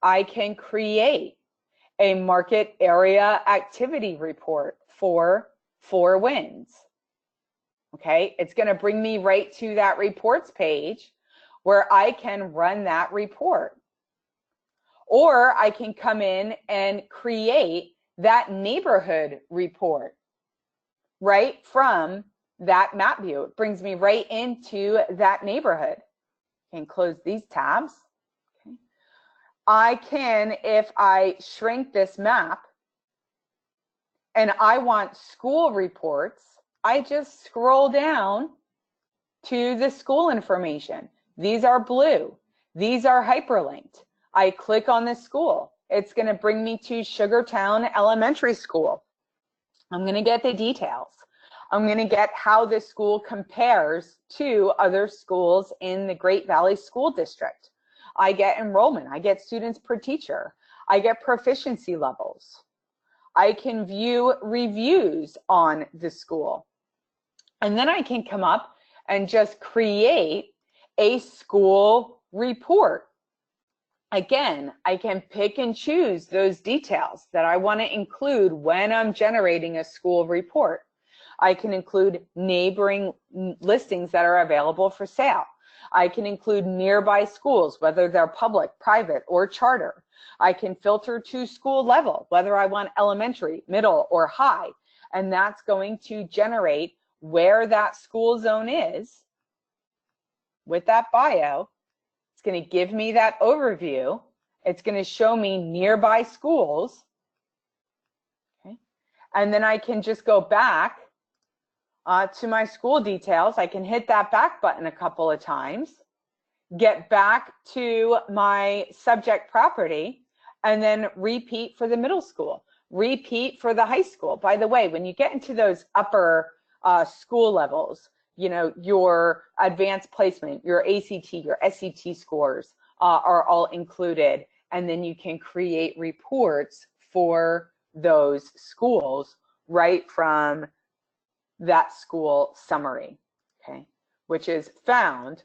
I can create a market area activity report for 4 Winds. Okay, it's going to bring me right to that reports page where I can run that report. Or I can come in and create that neighborhood report right from that map view. It brings me right into that neighborhood. I can close these tabs. Okay. I can, if I shrink this map and I want school reports, I just scroll down to the school information. These are blue. These are hyperlinked. I click on the school. It's going to bring me to Sugartown Elementary School. I'm going to get the details. I'm going to get how this school compares to other schools in the Great Valley School District. I get enrollment. I get students per teacher. I get proficiency levels. I can view reviews on the school. And then I can come up and just create a school report. Again, I can pick and choose those details that I want to include when I'm generating a school report. I can include neighboring listings that are available for sale. I can include nearby schools, whether they're public, private, or charter. I can filter to school level, whether I want elementary, middle, or high. And that's going to generate where that school zone is with that bio. It's going to give me that overview. It's going to show me nearby schools. Okay. And then I can just go back to my school details. I can hit that back button a couple of times, get back to my subject property, and then repeat for the middle school, repeat for the high school. By the way, when you get into those upper school levels, you know, your advanced placement, your ACT, your SET scores are all included. And then you can create reports for those schools right from that school summary, okay, which is found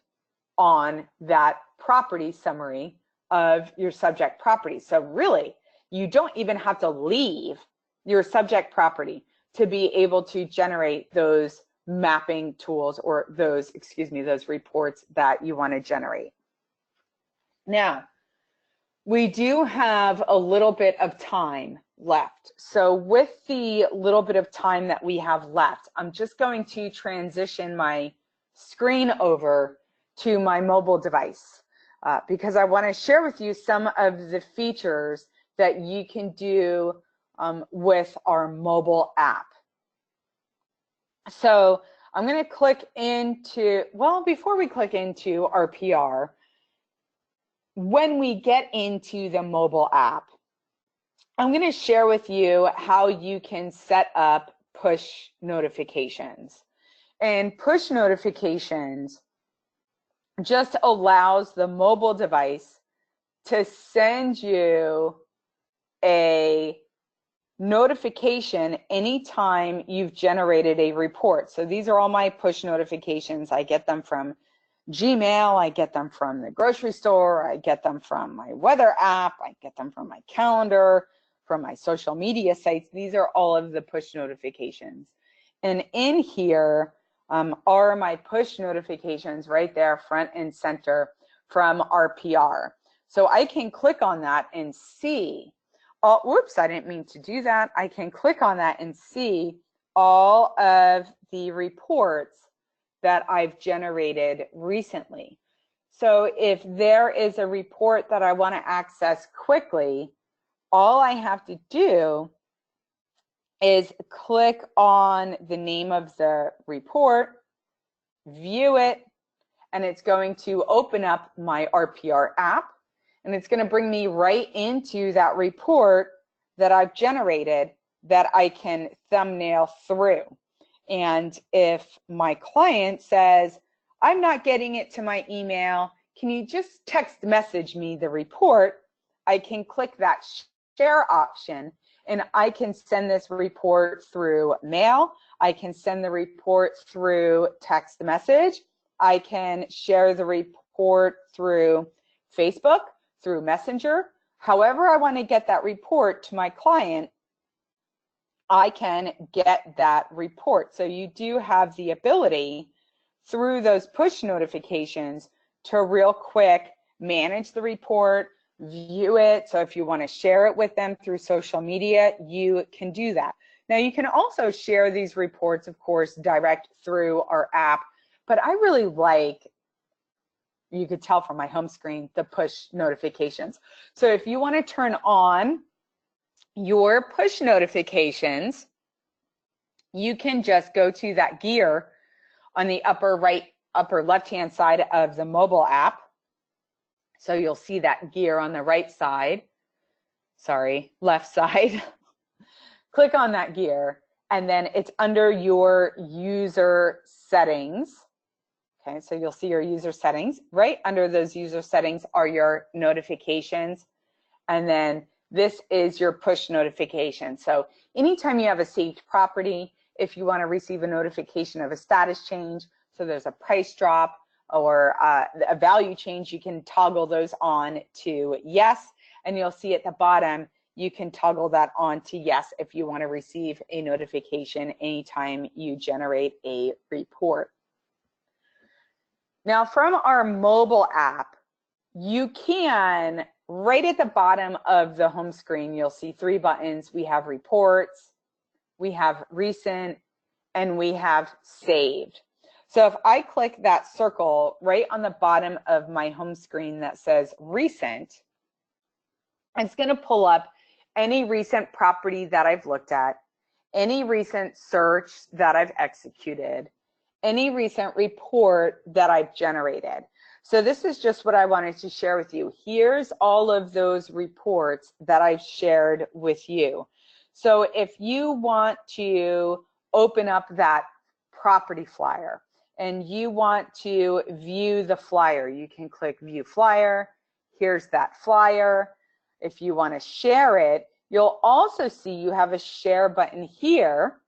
on that property summary of your subject property. So really, you don't even have to leave your subject property to be able to generate those mapping tools or those, those reports that you want to generate. Now, we do have a little bit of time left. So with the little bit of time that we have left, I'm just going to transition my screen over to my mobile device because I want to share with you some of the features that you can do with our mobile app. So I'm going to click into, well, before we click into RPR, when we get into the mobile app, I'm going to share with you how you can set up push notifications. And push notifications just allows the mobile device to send you a notification anytime you've generated a report. So these are all my push notifications. I get them from Gmail, I get them from the grocery store, I get them from my weather app, I get them from my calendar, from my social media sites. These are all of the push notifications. And in here are my push notifications right there, front and center from RPR. So I can click on that and see, oh, whoops, I didn't mean to do that. I can click on that and see all of the reports that I've generated recently. So if there is a report that I want to access quickly, all I have to do is click on the name of the report, view it, and it's going to open up my RPR app, and it's going to bring me right into that report that I've generated that I can thumbnail through. And if my client says, I'm not getting it to my email, can you just text message me the report? I can click that share option and I can send this report through mail. I can send the report through text message. I can share the report through Facebook, through Messenger. However I want to get that report to my client, I can get that report. So you do have the ability through those push notifications to real quick manage the report, view it. So if you want to share it with them through social media, you can do that. Now you can also share these reports, of course, direct through our app, but I really like, you could tell from my home screen, the push notifications. So if you want to turn on your push notifications, you can just go to that gear on the upper left-hand side of the mobile app. So you'll see that gear on the right side, sorry, left side. Click on that gear, and then it's under your user settings. Okay, so you'll see your user settings. Right under those user settings are your notifications, and then this is your push notification. So anytime you have a saved property, if you want to receive a notification of a status change, so there's a price drop or a value change, you can toggle those on to yes, and you'll see at the bottom, you can toggle that on to yes if you want to receive a notification anytime you generate a report. Now from our mobile app, you can, right at the bottom of the home screen, you'll see 3 buttons. We have reports, we have recent, and we have saved. So if I click that circle right on the bottom of my home screen that says recent, it's going to pull up any recent property that I've looked at, any recent search that I've executed, any recent report that I've generated. So this is just what I wanted to share with you. Here's all of those reports that I've shared with you. So if you want to open up that property flyer and you want to view the flyer, you can click View Flyer. Here's that flyer. If you want to share it, you'll also see you have a share button here,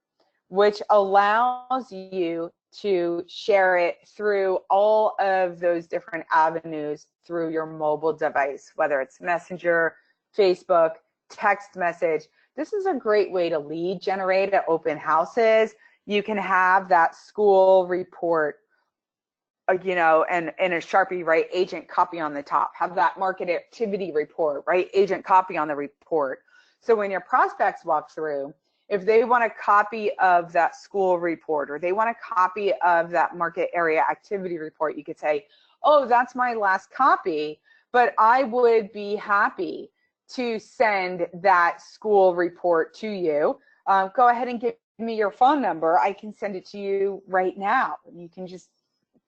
which allows you to share it through all of those different avenues through your mobile device, whether it's Messenger, Facebook, text message. This is a great way to lead generate at open houses. You can have that school report, you know, and in a Sharpie, right, agent copy on the top. Have that market activity report, right, agent copy on the report. So when your prospects walk through, if they want a copy of that school report or they want a copy of that market area activity report, you could say, oh, that's my last copy, but I would be happy to send that school report to you. Go ahead and give me your phone number. I can send it to you right now. You can just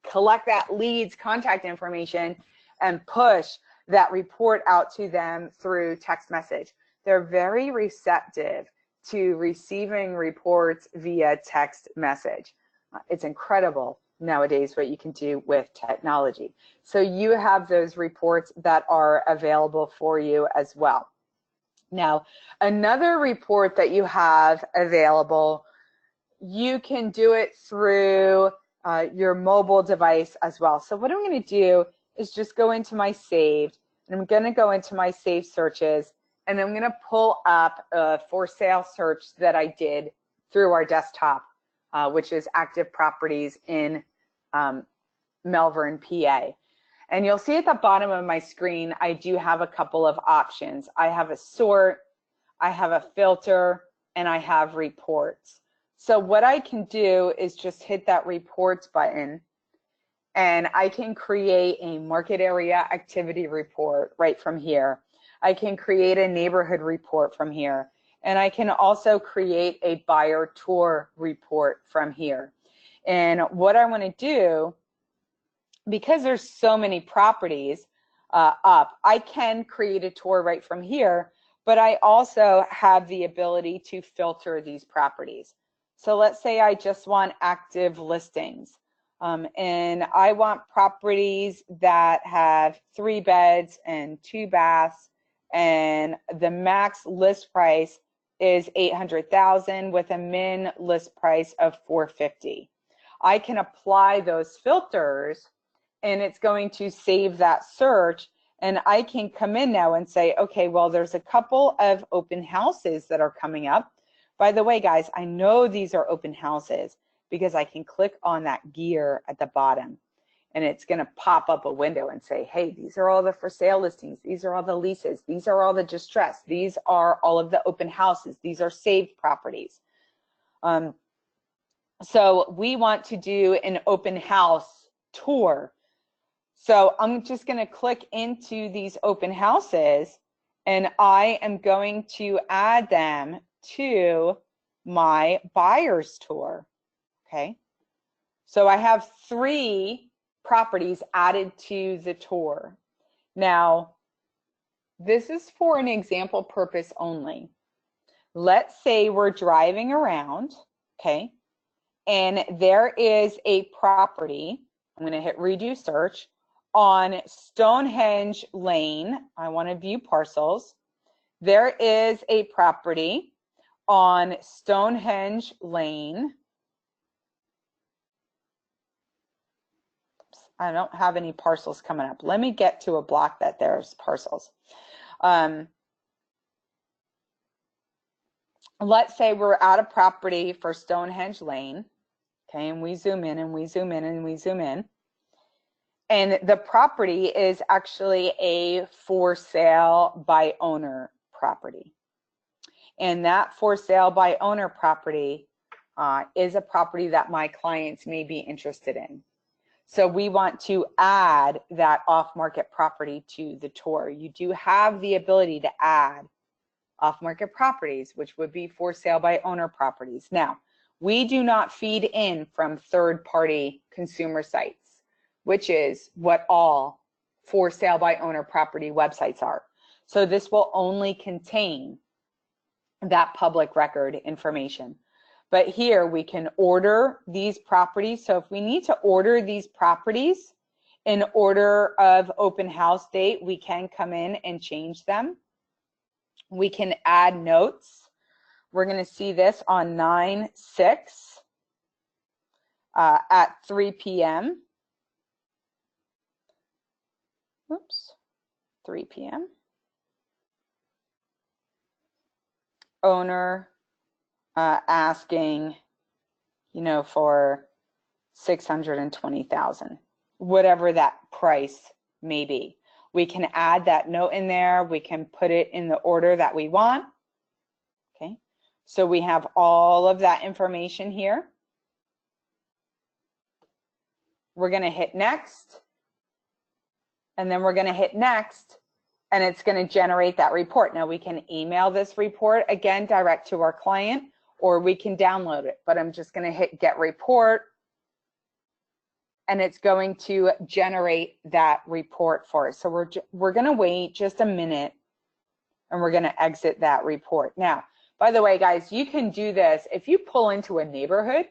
collect that lead's contact information and push that report out to them through text message. They're very receptive to receiving reports via text message. It's incredible nowadays what you can do with technology. So you have those reports that are available for you as well. Now, another report that you have available, you can do it through your mobile device as well. So what I'm going to do is just go into my saved, and I'm going to go into my saved searches, and I'm going to pull up a for sale search that I did through our desktop, which is active properties in Melbourne, PA. And you'll see at the bottom of my screen, I do have a couple of options. I have a sort, I have a filter, and I have reports. So what I can do is just hit that reports button, and I can create a market area activity report right from here. I can create a neighborhood report from here, and I can also create a buyer tour report from here. And what I want to do, because there's so many properties up, I can create a tour right from here, but I also have the ability to filter these properties. So let's say I just want active listings, and I want properties that have 3 beds and 2 baths, and the max list price is $800,000 with a min list price of $450,000. I can apply those filters, and it's going to save that search, and I can come in now and say, okay, well, there's a couple of open houses that are coming up. By the way, guys, I know these are open houses because I can click on that gear at the bottom. and it's going to pop up a window and say, hey, these are all the for sale listings. These are all the leases. These are all the distress. These are all of the open houses. These are saved properties. So we want to do an open house tour. So I'm just going to click into these open houses, and I am going to add them to my buyer's tour. Okay. So I have 3 properties added to the tour. Now, this is for an example purpose only. Let's say we're driving around, okay, and there is a property. I'm going to hit redo search on Stonehenge Lane. I want to view parcels. There is a property on Stonehenge Lane. I don't have any parcels coming up. Let me get to a block that there's parcels. Let's say we're at a property for Stonehenge Lane, okay, and we zoom in and we zoom in and we zoom in. And the property is actually a for sale by owner property. And that for sale by owner property is a property that my clients may be interested in. So we want to add that off-market property to the tour. You do have the ability to add off-market properties, which would be for sale by owner properties. Now, we do not feed in from third-party consumer sites, which is what all for sale by owner property websites are. So this will only contain that public record information. But here we can order these properties. So if we need to order these properties in order of open house date, we can come in and change them. We can add notes. We're going to see this on 9/6 at 3 p.m. Oops, 3 p.m. Owner asking, you know, for $620,000, whatever that price may be. We can add that note in there. We can put it in the order that we want. Okay, so we have all of that information here. We're going to hit next, and then we're going to hit next, and it's going to generate that report. Now we can email this report again direct to our client, or we can download it, but I'm just going to hit get report, and it's going to generate that report for us. So we're going to wait just a minute, and we're going to exit that report. Now, by the way, guys, you can do this if you pull into a neighborhood.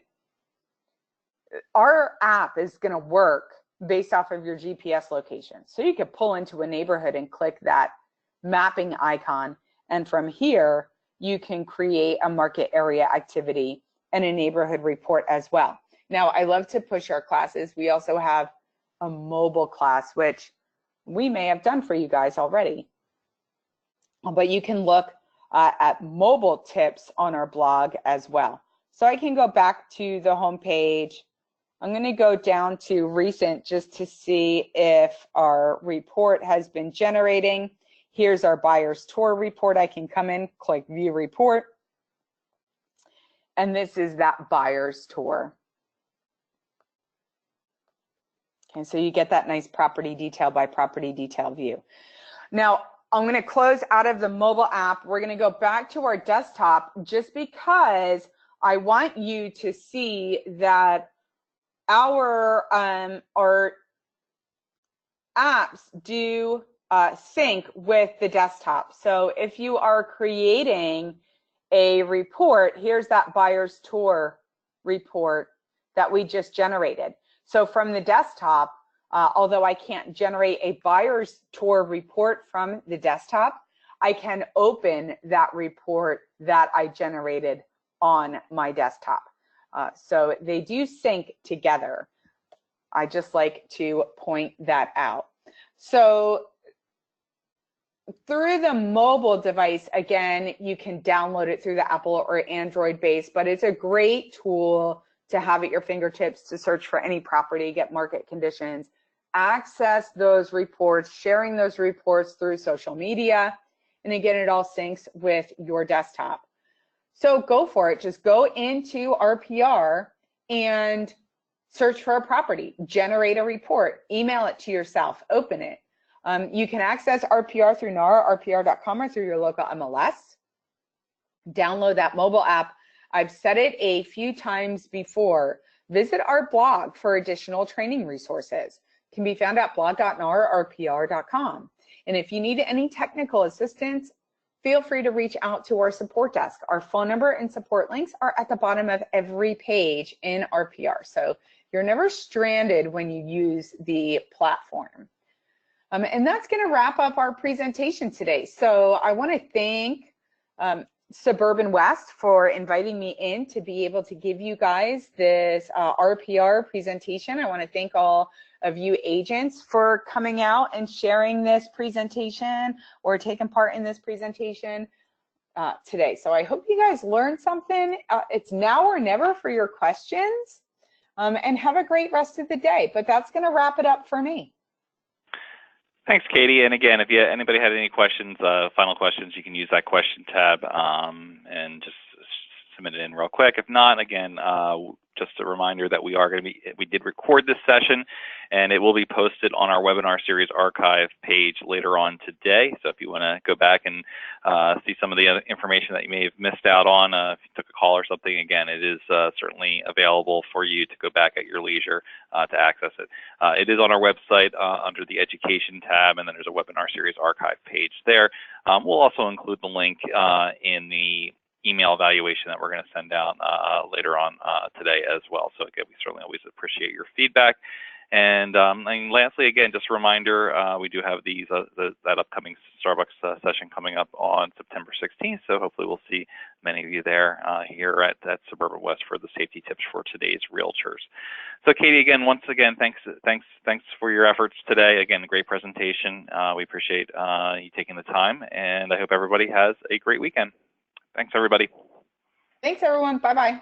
Our app is going to work based off of your GPS location. So you could pull into a neighborhood and click that mapping icon, and from here you can create a market area activity and a neighborhood report as well. Now, I love to push our classes. We also have a mobile class, which we may have done for you guys already. But you can look at mobile tips on our blog as well. So I can go back to the home page. I'm going to go down to recent just to see if our report has been generating. Here's our buyer's tour report. I can come in, click view report, and this is that buyer's tour. Okay, so you get that nice property detail by property detail view. Now, I'm going to close out of the mobile app. We're going to go back to our desktop just because I want you to see that our apps do sync with the desktop. So if you are creating a report, here's that buyer's tour report that we just generated. So from the desktop, although I can't generate a buyer's tour report from the desktop, I can open that report that I generated on my desktop. So they do sync together. I just like to point that out. So through the mobile device, again, you can download it through the Apple or Android base, but it's a great tool to have at your fingertips to search for any property, get market conditions, access those reports, sharing those reports through social media, and again, it all syncs with your desktop. So go for it. Just go into RPR and search for a property, generate a report, email it to yourself, open it. You can access RPR through NARA, rpr.com, or through your local MLS. Download that mobile app. I've said it a few times before. Visit our blog for additional training resources. It can be found at blog.nararpr.com. And if you need any technical assistance, feel free to reach out to our support desk. Our phone number and support links are at the bottom of every page in RPR. So you're never stranded when you use the platform. And that's going to wrap up our presentation today. So I want to thank Suburban West for inviting me in to be able to give you guys this RPR presentation. I want to thank all of you agents for coming out and sharing this presentation or taking part in this presentation today. So I hope you guys learned something. It's now or never for your questions, and have a great rest of the day. But that's going to wrap it up for me. Thanks, Katie. And again, if anybody had any questions, final questions, you can use that question tab and just submit it in real quick. If not, again, just a reminder that we did record this session, and it will be posted on our webinar series archive page later on today. So if you want to go back and see some of the other information that you may have missed out on, if you took a call or something, again, it is certainly available for you to go back at your leisure to access it. It is on our website under the Education tab, and then there's a webinar series archive page there. We'll also include the link in the email evaluation that we're going to send out later on today as well. So again, we certainly always appreciate your feedback. And lastly, again, just a reminder, we do have that upcoming Starbucks session coming up on September 16th. So hopefully we'll see many of you there here at Suburban West for the safety tips for today's realtors. So Katie, again, once again, thanks for your efforts today. Again, great presentation. We appreciate you taking the time, and I hope everybody has a great weekend. Thanks, everybody. Thanks, everyone. Bye-bye.